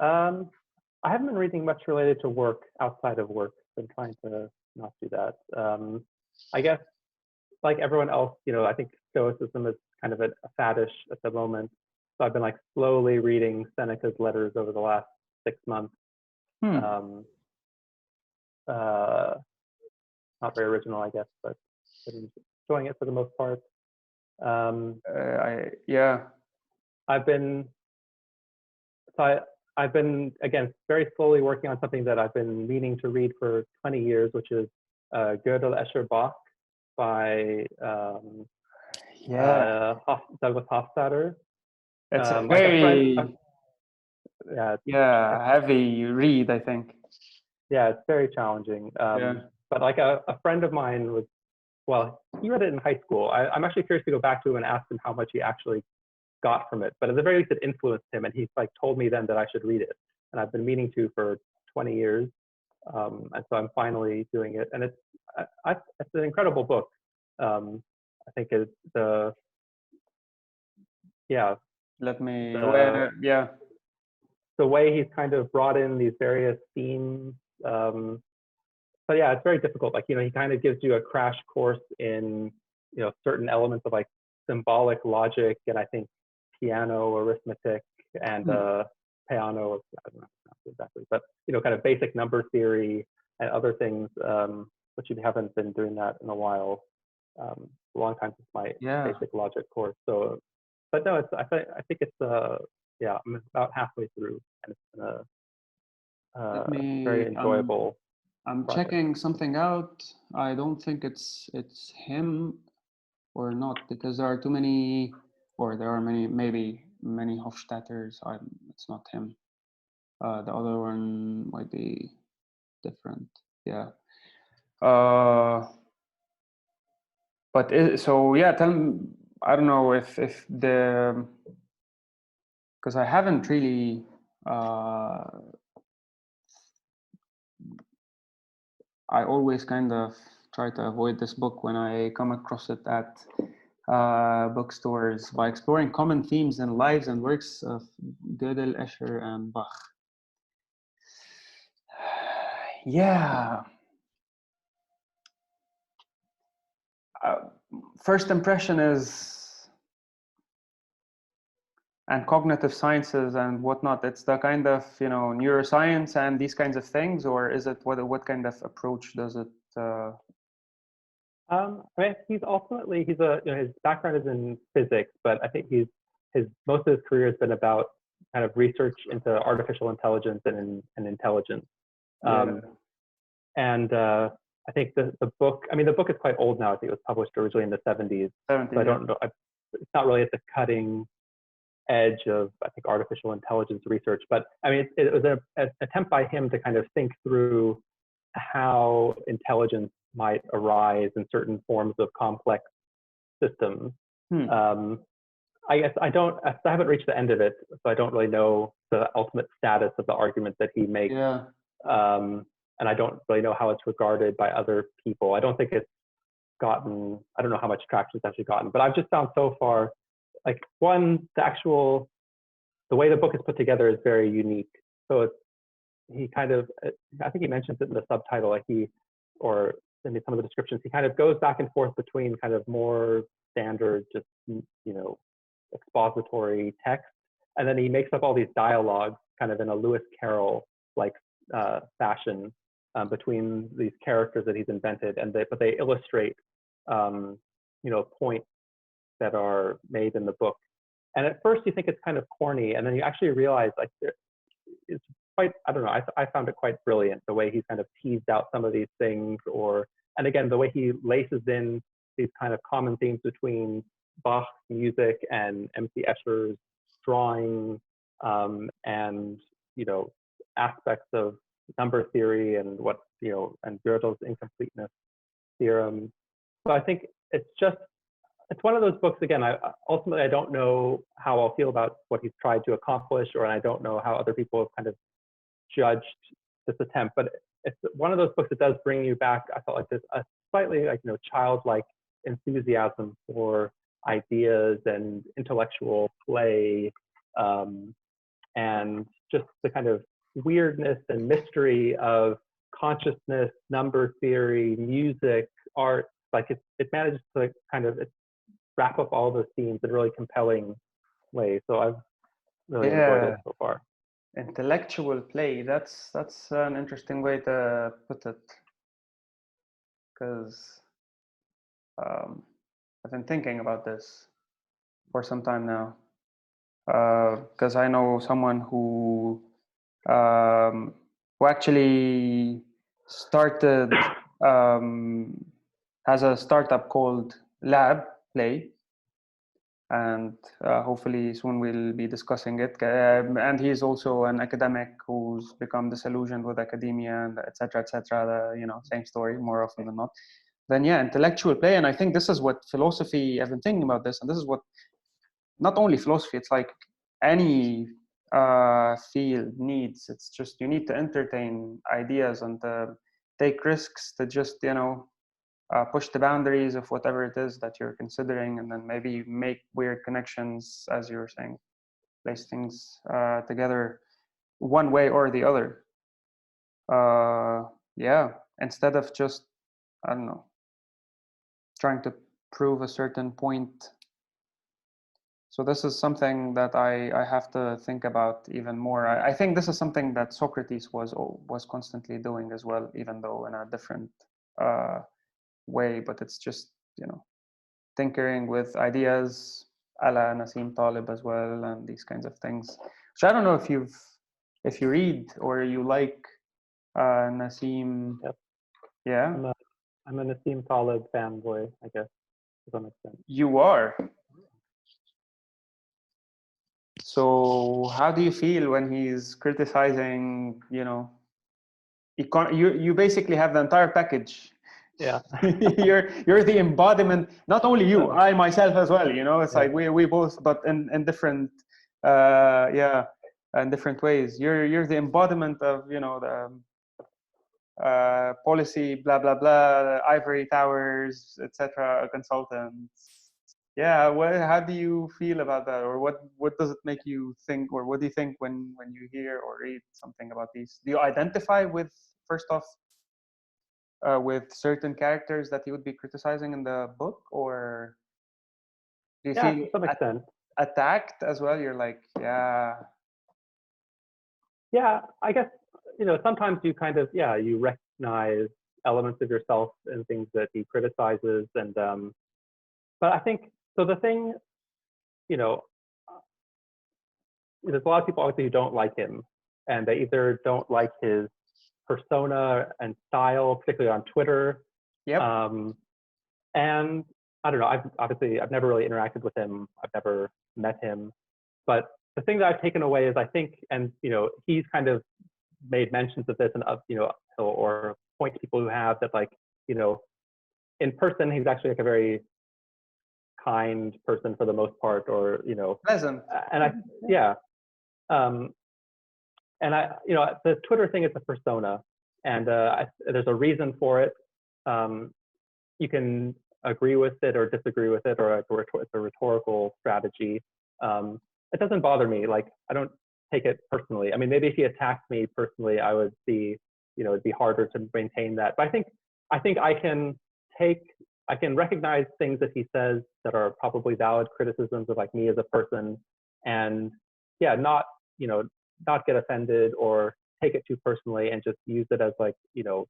I haven't been reading much related to work outside of work. Been trying to not do that. I guess, like everyone else, I think Stoicism is kind of a faddish at the moment. So I've been like slowly reading Seneca's letters over the last 6 months. Not very original, I guess, but enjoying it for the most part. I've been, again, very slowly working on something that I've been meaning to read for 20 years, which is Gödel, Escher, Bach by Douglas Hofstadter. It's a very heavy read, I think. Yeah, it's very challenging. But like a friend of mine was, well, he read it in high school. I'm actually curious to go back to him and ask him how much he actually got from it. But at the very least, it influenced him, and he's like told me then that I should read it. And I've been meaning to for 20 years. And so I'm finally doing it. And it's an incredible book. I think it's the way he's kind of brought in these various themes, so yeah, it's very difficult. Like, he kind of gives you a crash course in, certain elements of like symbolic logic, and I think piano arithmetic and piano, I don't know exactly, but kind of basic number theory and other things, which you haven't been doing that in a while, a long time since my basic logic course. So, but no, I think it's I'm about halfway through, and it's been a very enjoyable. I'm project. checking something out. I don't think it's him or not, because there are too many, or there are many Hofstadters. It's not him. The other one might be different. Yeah. But so yeah, tell me. I don't know if the, because I haven't really. I always kind of try to avoid this book when I come across it at bookstores, by exploring common themes in lives and works of Gödel, Escher, and Bach. Yeah. First impression is, and cognitive sciences and whatnot, it's the kind of, neuroscience and these kinds of things, or is it what kind of approach does it? I mean, he's his background is in physics, but I think most of his career has been about kind of research into artificial intelligence and intelligence. And I think the book, the book is quite old now. I think it was published originally in the 70s. So I don't know. It's not really at the cutting edge of, I think, artificial intelligence research. But I mean, it was an attempt by him to kind of think through how intelligence might arise in certain forms of complex systems. I guess I haven't reached the end of it, so I don't really know the ultimate status of the argument that he makes. And I don't really know how it's regarded by other people. I don't think it's gotten, I don't know how much traction it's actually gotten, but I've just found so far, like, one, the way the book is put together is very unique. So he kind of, I think he mentions it in the subtitle, like or in some of the descriptions, he kind of goes back and forth between kind of more standard, just, expository text. And then he makes up all these dialogues kind of in a Lewis Carroll-like fashion between these characters that he's invented, but they illustrate, points that are made in the book. And at first you think it's kind of corny, and then you actually realize, like, it's quite, I don't know, I found it quite brilliant, the way he's kind of teased out some of these things, and again, the way he laces in these kind of common themes between Bach's music and M.C. Escher's drawing, and, aspects of number theory and and Gödel's incompleteness theorem. So I think it's one of those books, again, ultimately I don't know how I'll feel about what he's tried to accomplish, or I don't know how other people have kind of judged this attempt, but it's one of those books that does bring you back, I felt like, this a slightly, like, childlike enthusiasm for ideas and intellectual play, and just the kind of weirdness and mystery of consciousness, number theory, music, art. Like, it manages to kind of wrap up all those themes in a really compelling way. So I've really enjoyed it so far. Intellectual play, that's an interesting way to put it, because I've been thinking about this for some time now, because I know someone who actually started, has a startup called Lab Play, and hopefully soon we'll be discussing it. And he's also an academic who's become disillusioned with academia, and et cetera, same story more often than not. Then intellectual play, and I think this is what philosophy, I've been thinking about this, and this is what, not only philosophy, it's like any field needs. It's just, you need to entertain ideas and take risks to just, push the boundaries of whatever it is that you're considering, and then maybe make weird connections, as you were saying, place things together one way or the other. instead of just, I don't know, trying to prove a certain point. So this is something that I have to think about even more. I think this is something that Socrates was constantly doing as well, even though in a different way. But it's just, you know, tinkering with ideas, a la Nassim Taleb as well, and these kinds of things. So I don't know if you read or you like Nassim. Yep. Yeah. I'm a Nassim Taleb fanboy, I guess, to some extent. You are. So how do you feel when he's criticizing, you know, you basically have the entire package. Yeah. you're the embodiment, not only you, I myself as well, you know, it's like we both, but in different in different ways. You're the embodiment of, you know, the policy, blah blah blah, ivory towers, etc., consultants. Yeah, how do you feel about that, or what does it make you think, or what do you think when you hear or read something about these? Do you identify with, first off, with certain characters that you would be criticizing in the book, or do you feel to some extent attacked as well? You're like, yeah, I guess, you know, sometimes you kind of you recognize elements of yourself in things that he criticizes, and but I think so. The thing, you know, there's a lot of people obviously who don't like him, and they either don't like his persona and style, particularly on Twitter. Yep. And I don't know, I've never really interacted with him. I've never met him. But the thing that I've taken away is, I think, and, you know, he's kind of made mentions of this, and you know, or point to people who have, that, like, you know, in person, he's actually like a very kind person for the most part, or, you know, pleasant. And and I, you know, the Twitter thing is a persona, and there's a reason for it. You can agree with it or disagree with it, or it's a rhetorical strategy. It doesn't bother me. Like, I don't take it personally. I mean, maybe if he attacked me personally, I would see, you know, it'd be harder to maintain that. But I think I can recognize things that he says that are probably valid criticisms of, like, me as a person, and not, you know, not get offended or take it too personally, and just use it as, like, you know,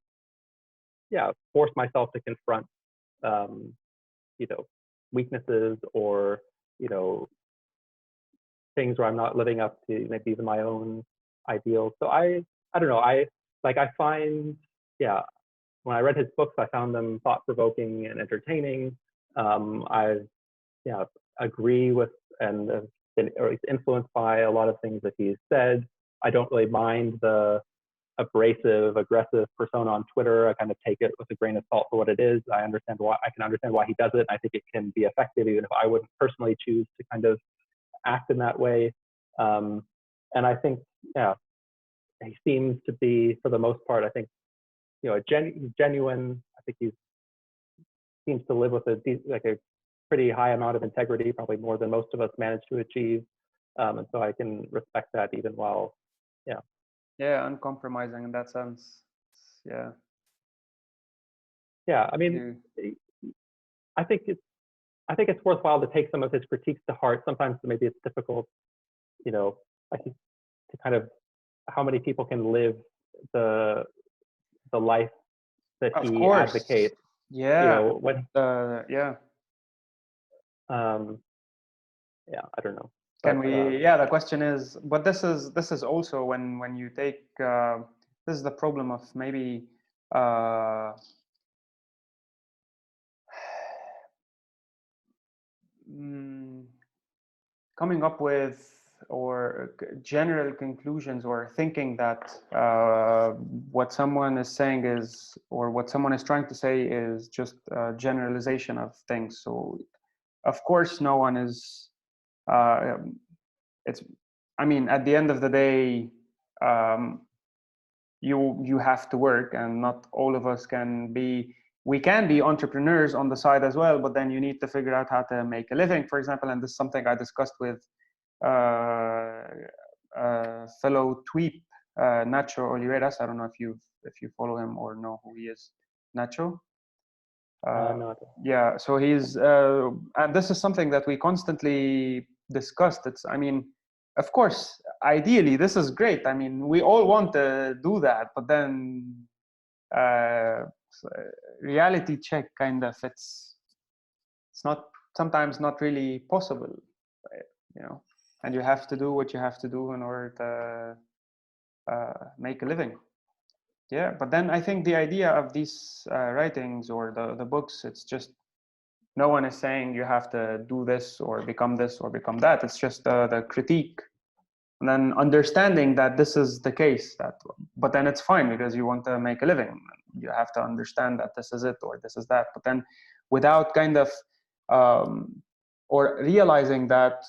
force myself to confront, you know, weaknesses, or, you know, things where I'm not living up to maybe even my own ideals. So I don't know. I find, when I read his books, I found them thought-provoking and entertaining. I agree with and have been, or at least, influenced by a lot of things that he's said. I don't really mind the abrasive, aggressive persona on Twitter. I kind of take it with a grain of salt for what it is. I can understand why he does it. I think it can be effective, even if I wouldn't personally choose to kind of act in that way. And I think, he seems to be, for the most part, I think, you know, genuine. I think he seems to live with a pretty high amount of integrity, probably more than most of us manage to achieve. And so I can respect that, even while, uncompromising in that sense. I mean, I think it's worthwhile to take some of his critiques to heart. Sometimes maybe it's difficult, you know, like, to kind of, how many people can live the life that he advocates. You know, when I don't know. Can we? The question is, but this is also when you take this is the problem of maybe coming up with or general conclusions, or thinking that what someone is saying is, or what someone is trying to say is, just a generalization of things. So of course no one is it's, I mean, at the end of the day, you have to work, and not all of us can be. We can be entrepreneurs on the side as well, but then you need to figure out how to make a living, for example. And this is something I discussed with fellow Tweep, Nacho Oliveras. I don't know if you've if you follow him or know who he is. Nacho. No. Yeah, so he's and this is something that we constantly discussed. I mean, of course, ideally this is great. I mean, we all want to do that, but then reality check kind of it's not sometimes not really possible, you know, and you have to do what you have to do in order to make a living. Yeah, but then I think the idea of these writings or the books, it's just no one is saying you have to do this or become that. It's just the critique, and then understanding that this is the case. But then it's fine because you want to make a living. You have to understand that this is it or this is that. But then, without kind of or realizing that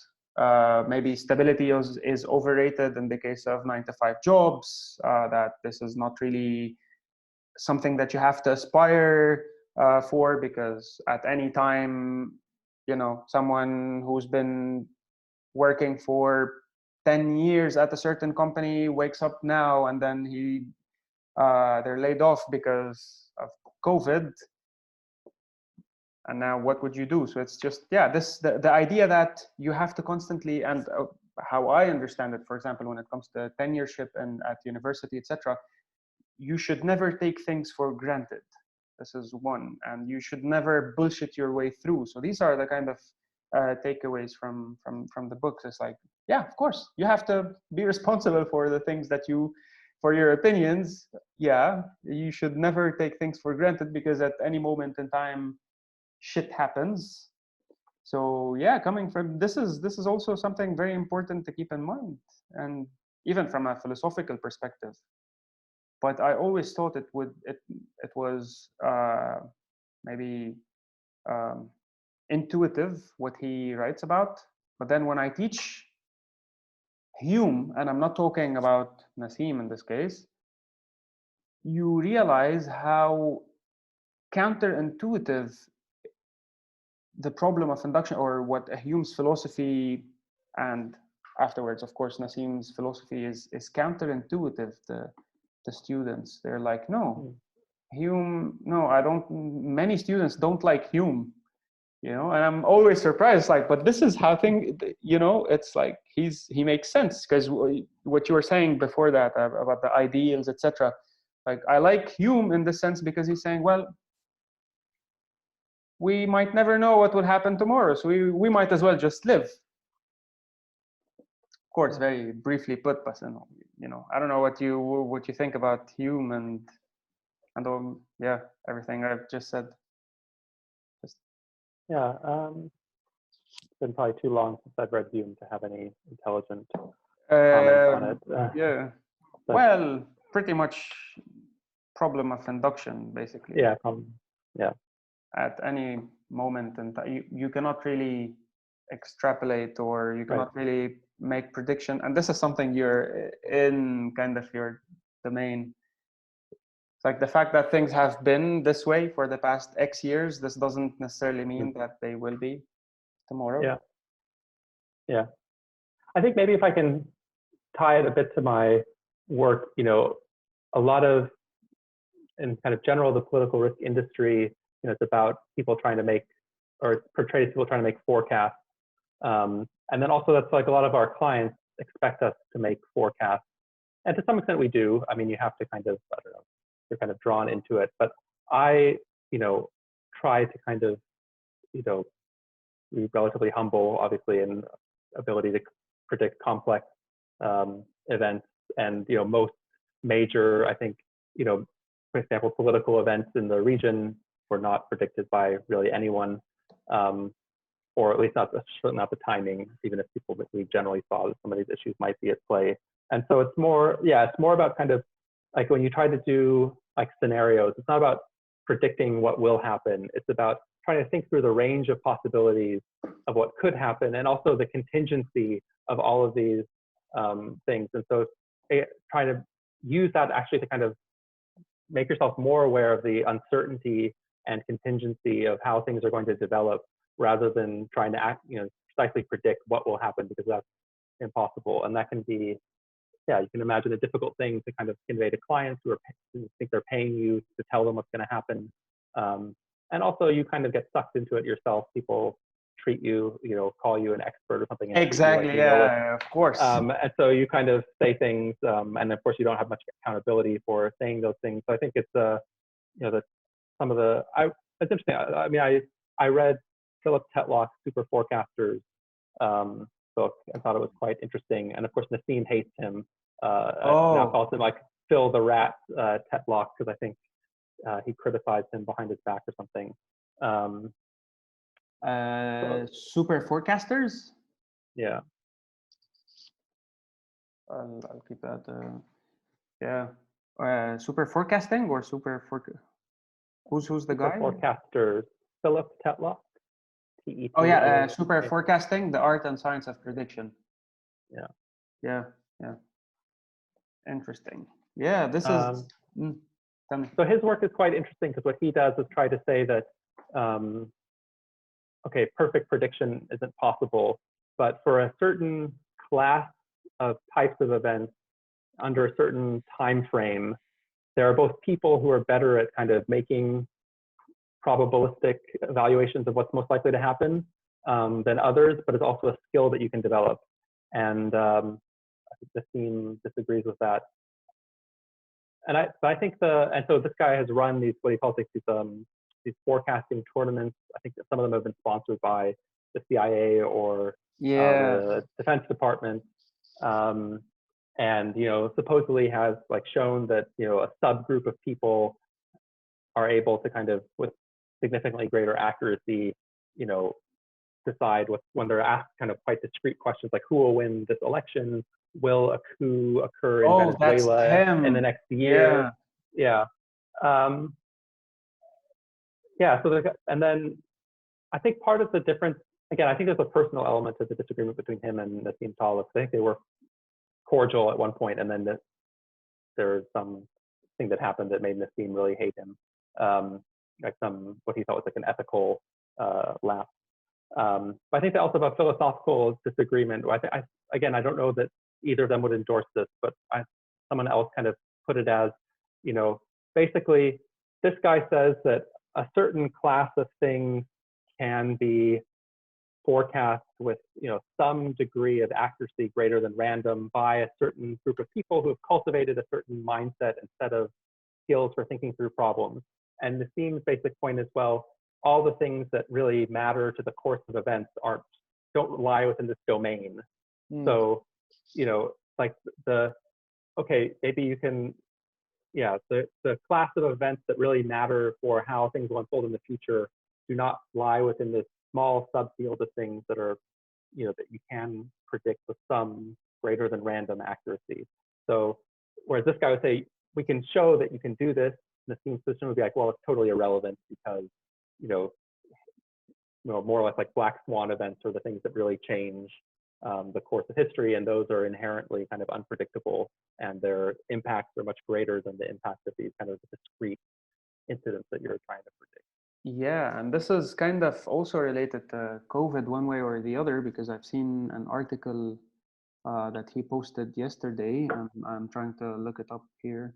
maybe stability is overrated in the case of 9-to-5 jobs, that this is not really something that you have to aspire for, because at any time, you know, someone who's been working for 10 years at a certain company wakes up now and then they're laid off because of COVID. And now what would you do? So it's just, yeah, the idea that you have to constantly, and how I understand it, for example, when it comes to tenureship and at university, etc., you should never take things for granted. This is one, and you should never bullshit your way through. So these are the kind of takeaways from the books. It's like, yeah, of course, you have to be responsible for the things that for your opinions. Yeah, you should never take things for granted, because at any moment in time, shit happens. So yeah, coming from this is also something very important to keep in mind, and even from a philosophical perspective. But I always thought it was maybe intuitive what he writes about. But then when I teach Hume, and I'm not talking about Nassim in this case, you realize how counterintuitive the problem of induction, or what Hume's philosophy, and afterwards, of course, Nassim's philosophy is counterintuitive to students. They're like, no, Hume, no, I don't. Many students don't like Hume, you know, and I'm always surprised, like, but this is how things, you know, it's like he makes sense, because what you were saying before that about the ideals, etc. Like, I like Hume in the sense because he's saying, well, we might never know what will happen tomorrow, so we might as well just live. Of course, very briefly put, but you know, I don't know what you think about Hume and yeah, everything I've just said. Yeah, it's been probably too long since I've read Hume to have any intelligent comments on it. Yeah, well, pretty much problem of induction, basically. Yeah, yeah. At any moment, and you cannot really extrapolate, or you cannot really make prediction. And this is something you're in kind of your domain. It's like the fact that things have been this way for the past X years, this doesn't necessarily mean that they will be tomorrow. Yeah. Yeah. I think maybe if I can tie it a bit to my work, you know, a lot of, in kind of general, the political risk industry, you know, it's about people trying to make, or it's portrayed as people trying to make forecasts. And then also that's like a lot of our clients expect us to make forecasts. And to some extent we do. I mean, you have to kind of, I don't know, you're kind of drawn into it. But I, you know, try to kind of, you know, be relatively humble, obviously, in ability to predict complex events. And, you know, most major, I think, you know, for example, political events in the region were not predicted by really anyone, or at least not the timing, even if people we generally saw that some of these issues might be at play. And so it's more, yeah, it's more about kind of like when you try to do like scenarios, it's not about predicting what will happen. It's about trying to think through the range of possibilities of what could happen, and also the contingency of all of these things. And so trying to use that actually to kind of make yourself more aware of the uncertainty and contingency of how things are going to develop, rather than trying to precisely predict what will happen, because that's impossible. And that can be, yeah, you can imagine a difficult thing to kind of convey to clients who think they're paying you to tell them what's going to happen. And also you kind of get sucked into it yourself. People treat you, call you an expert or something. And Exactly. treat you like Yeah, of course. and so you kind of say things, and of course you don't have much accountability for saying those things. So I think it's, that some of the, it's interesting. I mean, I read Philip Tetlock's Super Forecasters book and thought it was quite interesting. And of course, Nassim hates him. Now calls him like Phil the Rat Tetlock, because I think he criticized him behind his back or something. Super Forecasters? Yeah. I'll keep that. Yeah. Super Forecasting or Super Who's the guy? Forecasters. Philip Tetlock. T-E-T-L-O-C-K. Oh yeah, Super Forecasting: The Art and Science of Prediction. Yeah. Yeah. Interesting. Yeah, this is. Tell me. So his work is quite interesting because what he does is try to say that, okay, perfect prediction isn't possible, but for a certain class of types of events under a certain time frame, there are both people who are better at kind of making probabilistic evaluations of what's most likely to happen than others, but it's also a skill that you can develop. And I think Nassim disagrees with that. And so this guy has run these, what he calls these forecasting tournaments. I think that some of them have been sponsored by the CIA or the Defense Department. And supposedly has like shown that a subgroup of people are able to kind of, with significantly greater accuracy, decide when they're asked kind of quite discrete questions like who will win this election, will a coup occur in Venezuela in the next year? Yeah. So and then I think part of the difference, again, I think there's a personal element to the disagreement between him and Nassim Taleb. I think they were cordial at one point, and then there's some thing that happened that made Nassim really hate him, like what he thought was like an ethical lapse. But I think that also about philosophical disagreement. Again, I don't know that either of them would endorse this, but someone else kind of put it as, basically, this guy says that a certain class of things can be forecast with some degree of accuracy greater than random by a certain group of people who have cultivated a certain mindset and set of skills for thinking through problems. And Nassim's basic point is, well, all the things that really matter to the course of events don't lie within this domain. So, like maybe you can, the class of events that really matter for how things will unfold in the future do not lie within this small subfield of things that are, that you can predict with some greater than random accuracy. So, whereas this guy would say, we can show that you can do this, Nassim's position would be like, well, it's totally irrelevant because, more or less like black swan events are the things that really change the course of history, and those are inherently kind of unpredictable, and their impacts are much greater than the impact of these kind of discrete incidents that you're trying to predict. Yeah, and this is kind of also related to COVID one way or the other, because I've seen an article that he posted yesterday. I'm trying to look it up here.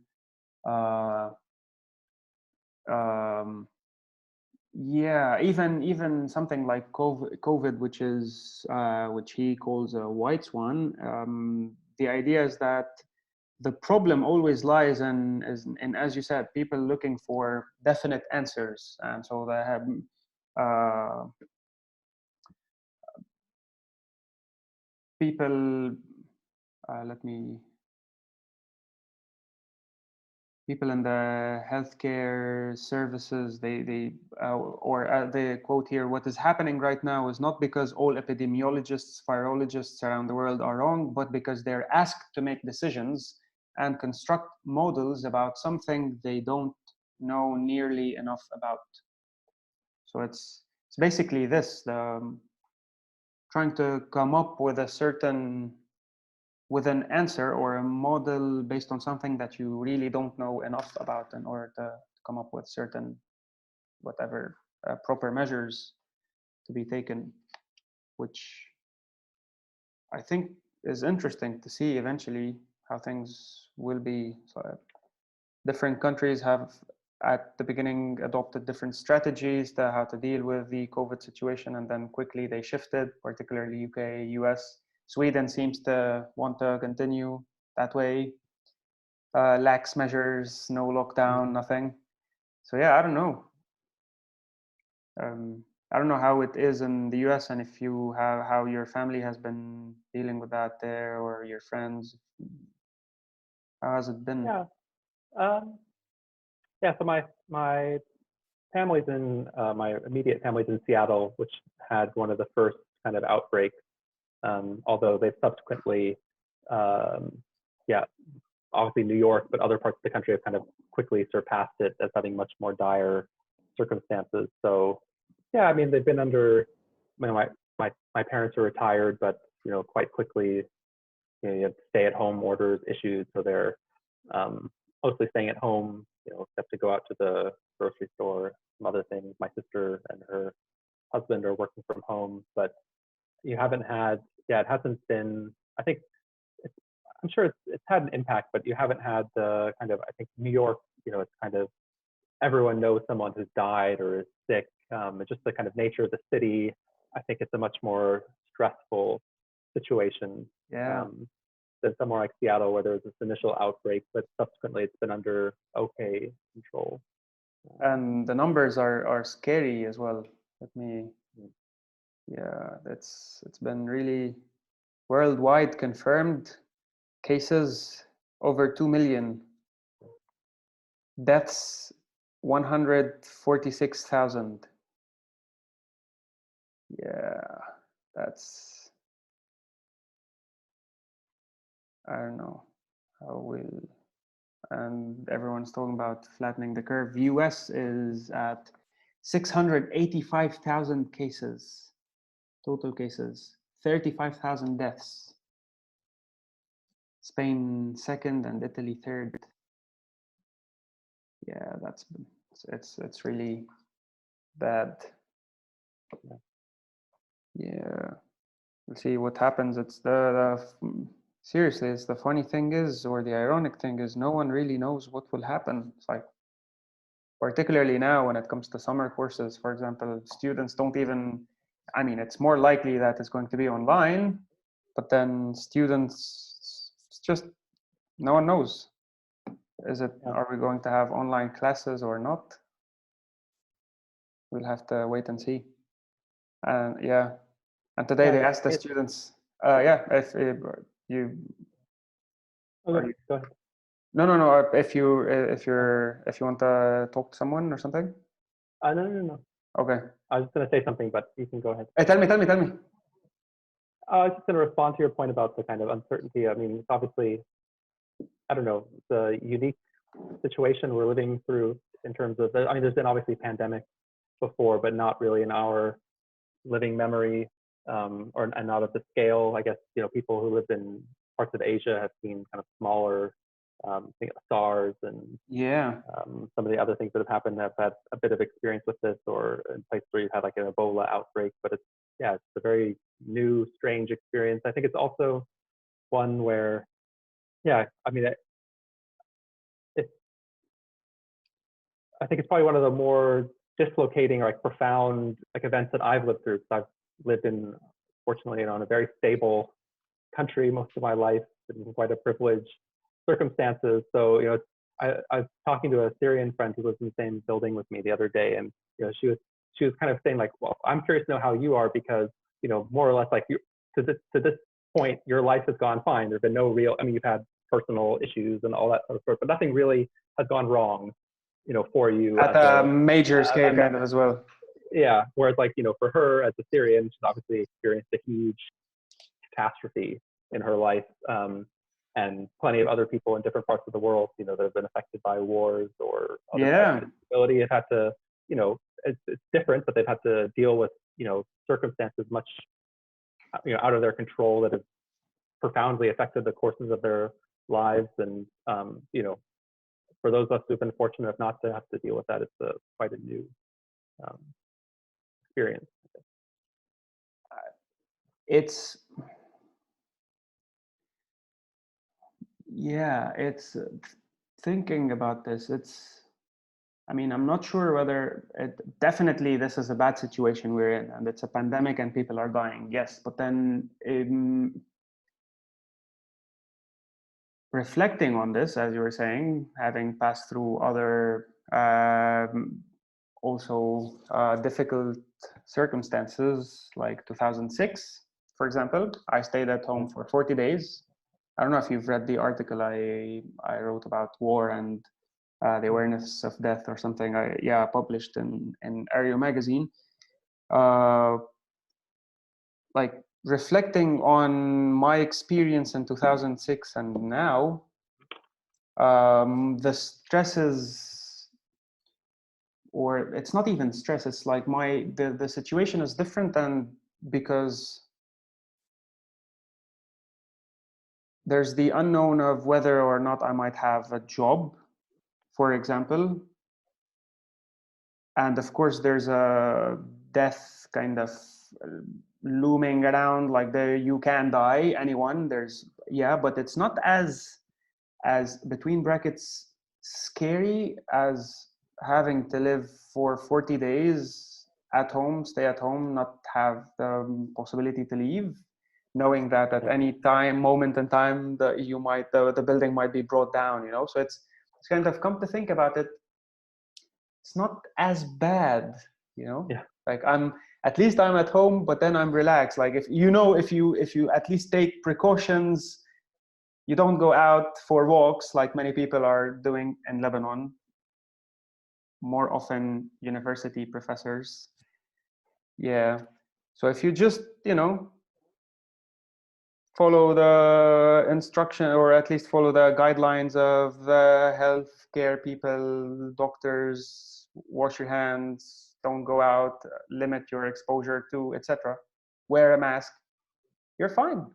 Yeah, even something like COVID, which he calls a white swan. The idea is that the problem always lies in, as you said, people looking for definite answers, and so they have people. People in the healthcare services, they quote here, what is happening right now is not because all epidemiologists, virologists around the world are wrong, but because they're asked to make decisions and construct models about something they don't know nearly enough about. So it's basically this, trying to come up with with an answer or a model based on something that you really don't know enough about in order to come up with certain whatever proper measures to be taken, which I think is interesting to see eventually how things will be. So different countries have at the beginning adopted different strategies to how to deal with the COVID situation, and then quickly they shifted, particularly UK, US. Sweden seems to want to continue that way. Lax measures, no lockdown, nothing. So yeah, I don't know. I don't know how it is in the US, and if you have how your family has been dealing with that there, or your friends. How has it been? Yeah. Yeah. So my family's in my immediate family's in Seattle, which had one of the first kind of outbreaks. Although they've subsequently, yeah, obviously New York, but other parts of the country have kind of quickly surpassed it as having much more dire circumstances. So, yeah, I mean, they've been under, you know, my parents are retired, but, you know, quite quickly, you know, you have stay-at-home orders issued, so they're mostly staying at home, you know, except to go out to the grocery store, some other things. My sister and her husband are working from home, but you haven't had, yeah, it hasn't been, I think, I'm sure it's had an impact, but you haven't had the kind of, I think New York, you know, it's kind of, everyone knows someone who's died or is sick. It's just the kind of nature of the city. I think it's a much more stressful situation than somewhere like Seattle, where there was this initial outbreak, but subsequently it's been under okay control. And the numbers are scary as well. Yeah, it's been really worldwide confirmed cases over 2 million, deaths 146,000. Yeah, that's, I don't know how we'll, and everyone's talking about flattening the curve. US is at 685,000 cases, total cases, 35,000 deaths. Spain second and Italy third. Yeah, it's really bad. Yeah, we'll see what happens. It's seriously, it's the funny thing is, or the ironic thing is, no one really knows what will happen. It's like, particularly now when it comes to summer courses, for example, students don't even, I mean, it's more likely that it's going to be online, but then students, it's just, no one knows. Is it, are we going to have online classes or not? We'll have to wait and see. And yeah, and today they asked the students, if you. Okay, go ahead. No. If you want to talk to someone or something. No. Okay. I was going to say something, but you can go ahead. Tell me. I was just going to respond to your point about the kind of uncertainty. I mean, it's obviously, I don't know, the unique situation we're living through in terms of, I mean, there's been obviously pandemics before, but not really in our living memory, and not at the scale. I guess, you know, people who live in parts of Asia have seen kind of smaller, SARS and some of the other things that have happened have had a bit of experience with this, or in places where you've had like an Ebola outbreak, but it's a very new, strange experience. I think it's also one where, I mean, I think it's probably one of the more dislocating or like profound like events that I've lived through, because I've lived in, fortunately, you know, in a very stable country most of my life, in quite a privileged circumstances. So, you know, I was talking to a Syrian friend who lives in the same building with me the other day, and you know, she was kind of saying like, well, I'm curious to know how you are, because, you know, more or less like you, to this point, your life has gone fine. There've been no real, I mean, you've had personal issues and all that sort of stuff, but nothing really has gone wrong, you know, for you at a major scale, kind of as well. Yeah, whereas like, you know, for her as a Syrian, she's obviously experienced a huge catastrophe in her life, and plenty of other people in different parts of the world, you know, that have been affected by wars or other types of disability have had to, you know, it's different, but they've had to deal with, you know, circumstances much, you know, out of their control that have profoundly affected the courses of their lives. And, you know, for those of us who've been fortunate enough not to have to deal with that, it's quite a new experience. Yeah, it's thinking about this. I mean, I'm not sure whether definitely this is a bad situation we're in, and it's a pandemic and people are dying. Yes, but then reflecting on this, as you were saying, having passed through other also difficult circumstances like 2006, for example, I stayed at home for 40 days. I don't know if you've read the article I wrote about war and the awareness of death or something. Published in Aereo magazine. Like reflecting on my experience in 2006 and now, the stresses, or it's not even stress, it's like the situation is different, and because there's the unknown of whether or not I might have a job, for example. And of course, there's a death kind of looming around, like you can die, anyone. But it's not as between brackets scary as having to live for 40 days at home, stay at home, not have the possibility to leave, knowing that at any moment in time the building might be brought down, so it's kind of, come to think about it, it's not as bad, like at least I'm at home, but then I'm relaxed. Like if you at least take precautions, you don't go out for walks like many people are doing in Lebanon, more often university professors. Yeah. So if you just, follow the instruction, or at least follow the guidelines of the healthcare people, doctors, wash your hands, don't go out, limit your exposure to, etc., wear a mask, you're fine.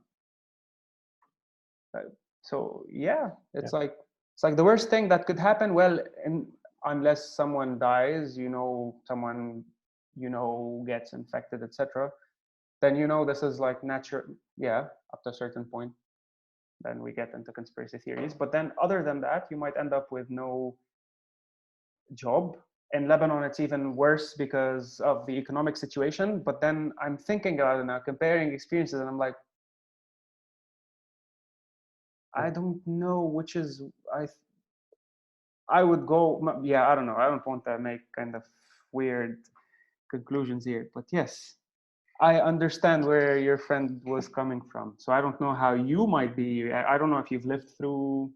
So yeah, it's like the worst thing that could happen. Well, unless someone dies, someone gets infected, etc., then this is like natural. Yeah, up to a certain point, then we get into conspiracy theories. But then, other than that, you might end up with no job. In Lebanon, it's even worse because of the economic situation. But then I'm thinking about it now, comparing experiences, and I'm like, I don't know which is I would go. Yeah, I don't know. I don't want to make kind of weird conclusions here, but yes, I understand where your friend was coming from. So I don't know how you might be. I don't know if you've lived through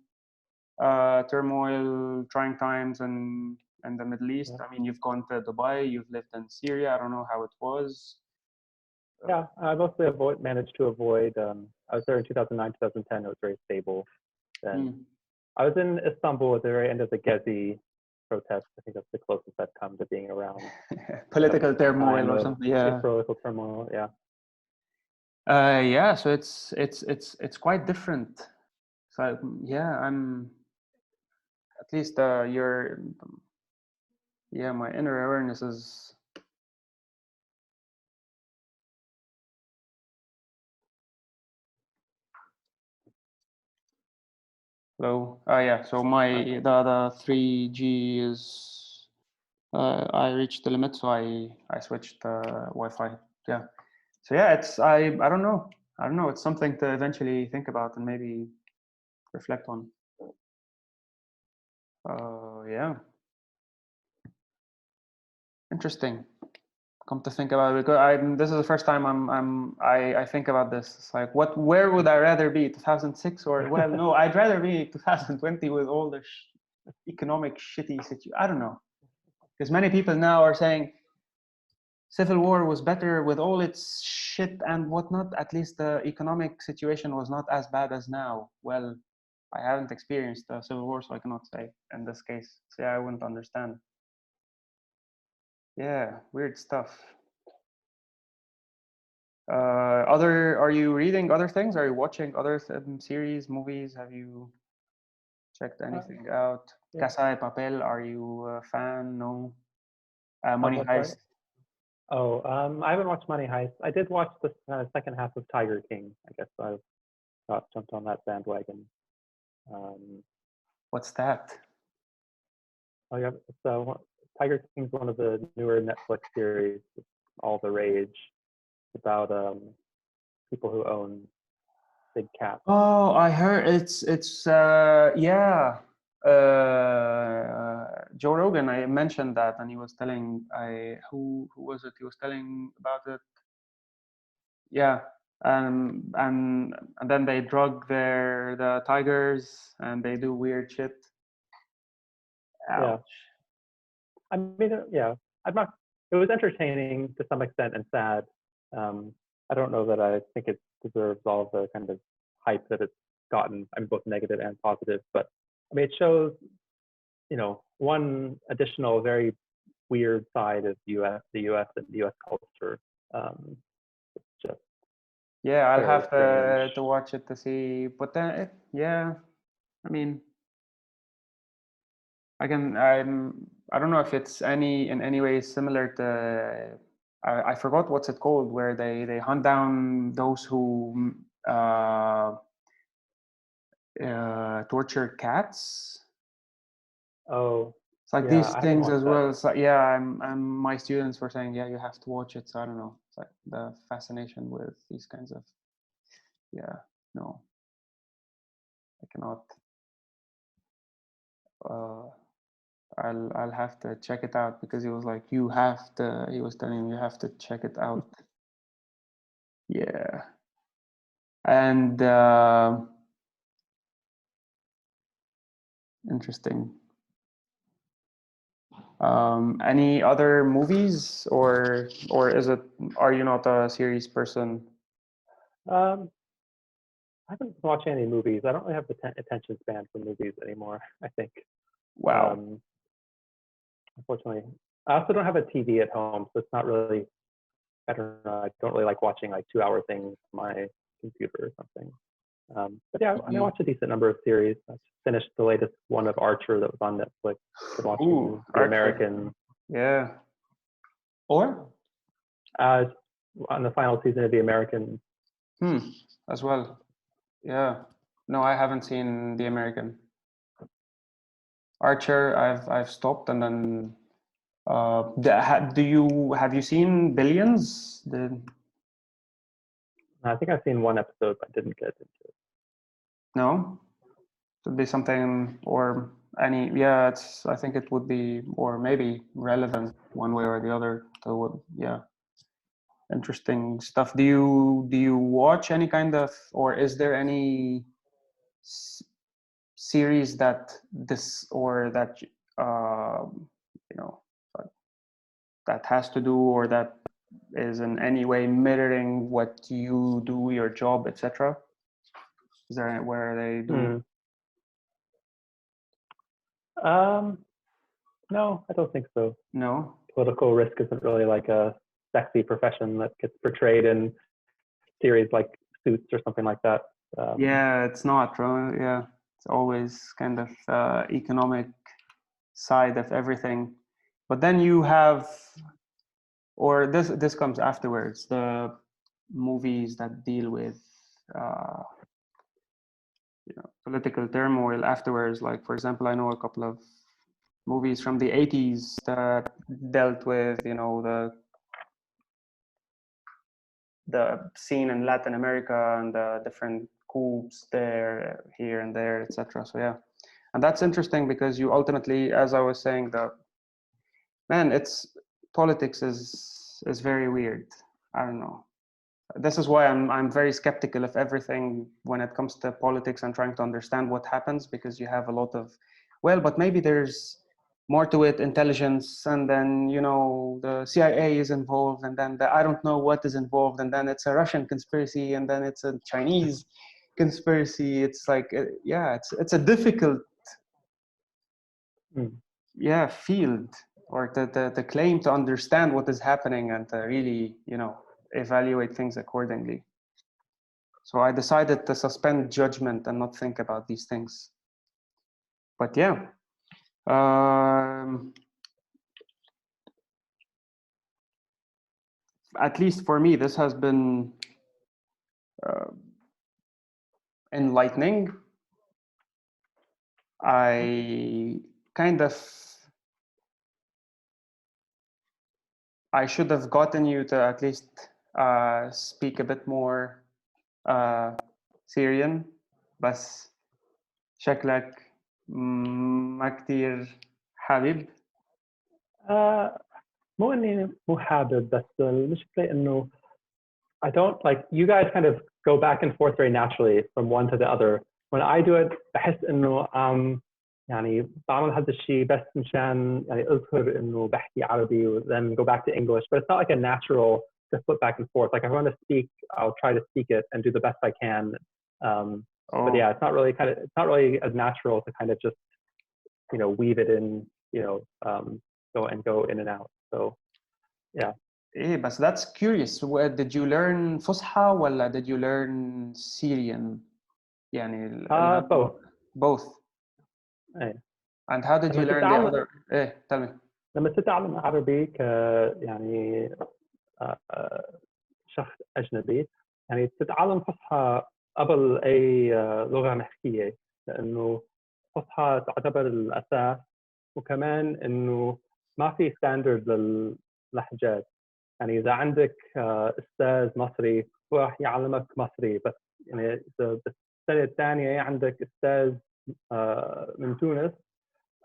turmoil, trying times, and the Middle East. I mean, you've gone to Dubai, you've lived in Syria. I don't know how it was. Yeah, I mostly managed to avoid. I was there in 2009, 2010. It was very stable. Then I was in Istanbul at the very end of the Gezi protests. I think that's the closest I've come to being around political turmoil or something. Yeah, political turmoil. Yeah. Yeah. So it's quite different. So yeah, I'm at least my inner awareness is. Hello. Yeah. So the 3G is. I reached the limit, so I switched Wi-Fi. Yeah. So yeah, I don't know. It's something to eventually think about and maybe reflect on. Yeah. Interesting. Come to think about it, because this is the first time I think about this. It's like, where would I rather be, 2006 or, well, no, I'd rather be 2020 with all the economic shitty situation. I don't know, because many people now are saying civil war was better with all its shit and whatnot. At least the economic situation was not as bad as now. Well, I haven't experienced the civil war, so I cannot say in this case. So yeah, I wouldn't understand. Yeah, weird stuff. Are you reading other things? Are you watching other series, movies? Have you checked anything out? Casa de Papel, are you a fan? No. Money Heist. Oh, I haven't watched Money Heist. I did watch the second half of Tiger King. I guess I jumped on that bandwagon. What's that? Oh yeah, so Tiger King's one of the newer Netflix series. It's all the rage about people who own big cats. Oh, I heard it's yeah. Joe Rogan, I mentioned that, and he was telling who was it? He was telling about it. Yeah, and then they drug the tigers, and they do weird shit. Ouch. Yeah. I mean, yeah, I'm not. It was entertaining to some extent and sad. I don't know that I think it deserves all the kind of hype that it's gotten. I'm both negative and positive, but I mean, it shows, one additional very weird side of the U.S. and the U.S. culture. It's just yeah, I'll have strange. to watch it to see. But then, yeah, I mean, I don't know if it's in any way similar to. I forgot what's it called, where they hunt down those who torture cats. Oh, It's like yeah, these I haven't things watched as that. well. It's like, yeah, my students were saying, yeah, you have to watch it. So I don't know. It's like the fascination with these kinds of, yeah, no, I cannot. I'll have to check it out, because he was like, he was telling me you have to check it out. Yeah. And interesting. Any other movies, or are you not a series person? I haven't watched any movies. I don't really have the attention span for movies anymore, I think. Wow. Unfortunately, I also don't have a TV at home, so it's not really. I don't know. I don't really like watching like 2-hour things on my computer or something. But yeah, I watched a decent number of series. I just finished the latest one of Archer that was on Netflix. Been watching The Archer. American. Yeah. Or? On the final season of The American. As well. Yeah. No, I haven't seen The American. Archer, I've stopped, and then have you seen Billions? I think I've seen one episode, but didn't get into it. No? Would be something, or any, yeah, I think it would be, or maybe relevant one way or the other. So yeah, interesting stuff. Do you watch any kind of, or is there any series that that has to do, or that is in any way mirroring what you do, your job, etc.? Is there where they do? No, I don't think so. No. Political risk isn't really like a sexy profession that gets portrayed in series like Suits or something like that. Yeah, it's not, right? Yeah, it's always kind of economic side of everything. But then you have, or this comes afterwards, the movies that deal with political turmoil afterwards. Like, for example, I know a couple of movies from the 80s that dealt with the scene in Latin America and the different coups there, here and there, etc. So yeah, and that's interesting, because you ultimately, as I was saying, politics is very weird. I don't know. This is why I'm very skeptical of everything when it comes to politics and trying to understand what happens, because you have a lot of, well, but maybe there's more to it, intelligence, and then the CIA is involved, and then I don't know what is involved, and then it's a Russian conspiracy, and then it's a Chinese conspiracy. It's like, yeah, it's a difficult field, or the claim to understand what is happening and to really evaluate things accordingly. So I decided to suspend judgment and not think about these things. But yeah, at least for me, this has been enlightening. I should have gotten you to at least speak a bit more Syrian, بس شكلك ما كتير حابب. مو إني مو حابب، بس المشكلة إنه I don't like you guys kind of go back and forth very naturally from one to the other. When I do it بحس إنه يعني بعمل هذا الشيء بس مشان يعني أظهر إنه بحكي عربي and then go back to English, but it's not like a natural to flip back and forth. Like if I want to speak, I'll try to speak it and do the best I can. But yeah, it's not really as natural to kind of just weave it in, go in and out. So yeah. But that's curious. Where did you learn فصحى ولا did you learn Syrian? يعني both. And how did you learn the other? Tell me. لما تتعلم عربي يعني شخص أجنبي، يعني تتعلم فصحى قبل أي لغة محكية، لأنه فصحى تعتبر الأساس، وكمان إنه ما في ستاندرد للهجات. يعني إذا عندك أستاذ مصري هو راح يعلمك مصري، بس يعني إذا بالسنة الثانية عندك أستاذ من تونس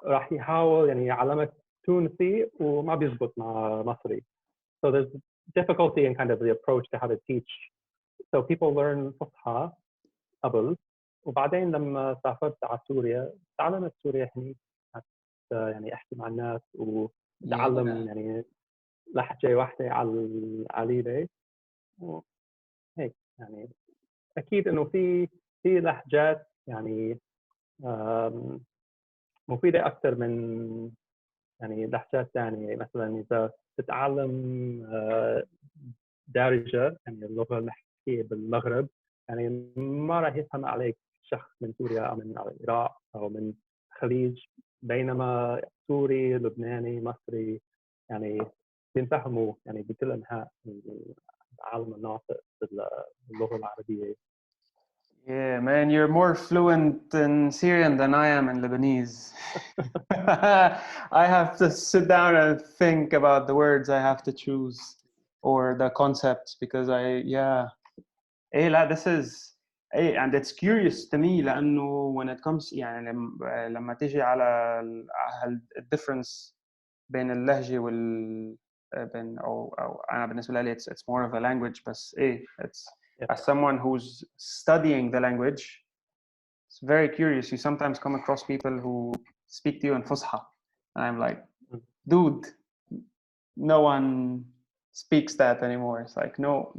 راح يحاول يعني يعلمك تونسي وما بيزبط مع مصري. So there's difficulty in kind of the approach to how to teach. So people learn فصحى قبل، وبعدين لما سافرت على سوريا تعلمت سوريا هني حتى يعني أحكي مع الناس وتعلم يعني لهجة واحدة على العليلة وهيك. يعني أكيد إنه في لهجات يعني مفيدة أكثر من يعني لهجات ثانية. مثلا إذا تتعلم دارجة يعني اللغة المحكية بالمغرب، يعني ما راح يفهم عليك شخص من سوريا أو من العراق أو من الخليج، بينما سوري، لبناني، مصري يعني بينفهموا يعني بكل أنحاء العالم الناطق باللغة العربية. Yeah, man, you're more fluent in Syrian than I am in Lebanese. I have to sit down and think about the words I have to choose or the concepts because this is and it's curious to me لأنه when it comes يعني لما تيجي على ال difference بين اللهجة بين أو أنا بالنسبة لي it's more of a language بس it's as someone who's studying the language, it's very curious. You sometimes come across people who speak to you in Fusha, and I'm like, dude, no one speaks that anymore. It's like, no.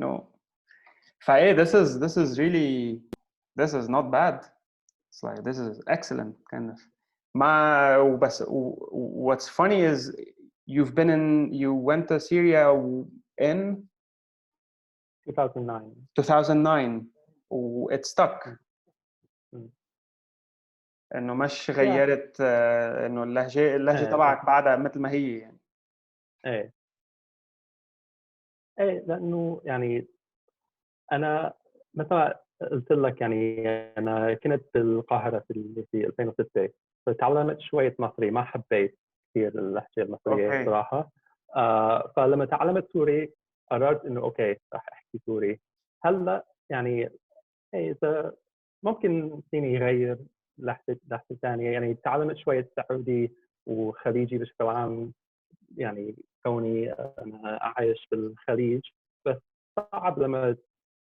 This is really, this is not bad. It's like, this is excellent, kind of. What's funny is you went to Syria in 2009 وات ستك انه مش غيرت انه اللهجه تبعك بعدها مثل ما هي يعني. ايه لانه يعني انا مثلا قلت لك يعني انا كنت بالقاهره في 2006، فتعلمت شويه مصري، ما حبيت كثير اللهجه المصريه صراحه. فلما تعلمت سوري قررت انه اوكي راح احكي سوري. هلا يعني اذا ممكن فيني يغير لهجه ثانيه. يعني تعلمت شويه سعودي وخليجي بشكل عام، يعني كوني انا عايش بالخليج، بس صعب لما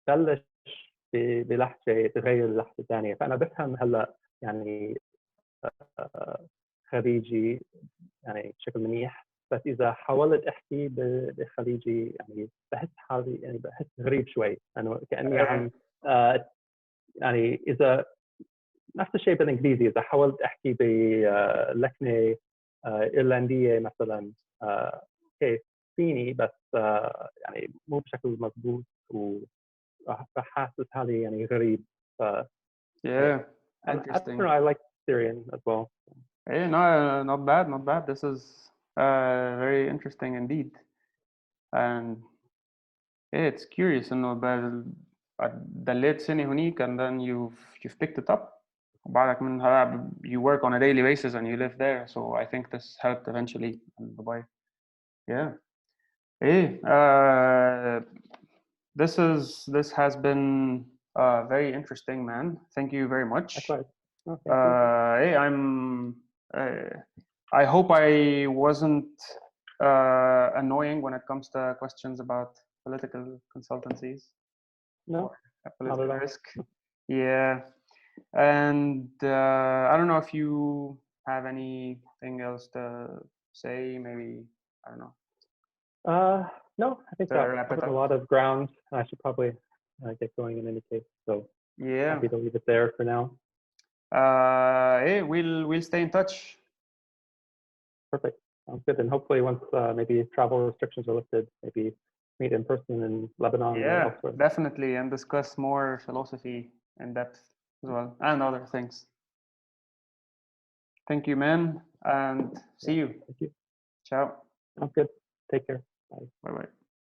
تبلش بلهجه تغير لهجه ثانيه. فانا بفهم هلا يعني خليجي يعني بشكل منيح، بس اذا حاولت احكي بخليجي يعني بحس حالي يعني بحس غريب شوي، يعني كاني عم يعني اذا نفس الشيء بالانجليزي، اذا حاولت احكي بلكنه ايرلنديه مثلا كيف فيني، بس يعني مو بشكل مضبوط وراح حاسس حالي يعني غريب. Interesting. I like Syrian as well. No, not bad. This is very interesting indeed. And it's curious انه دليت سنة هنيك and then you've picked it up. وبعدك منها you work on a daily basis and you live there, so I think this helped eventually in Dubai. Yeah. Hey, this has been very interesting, man. Thank you very much. Likewise. Oh, thank you. Hey, I hope I wasn't annoying when it comes to questions about political consultancies. No, Political not at all. risk. Yeah. And I don't know if you have anything else to say, maybe, I don't know. No, I think To that wrap it covered a up. lot of ground. I should probably get going in any case. So Yeah. happy to leave it there for now. Hey, we'll stay in touch. Perfect. Sounds good. And hopefully once maybe travel restrictions are lifted, maybe meet in person in Lebanon or elsewhere. Definitely, and discuss more philosophy in depth as well, and other things. Thank you, man, and see you. Thank you. Ciao. Sounds good. Take care. Bye. Bye-bye.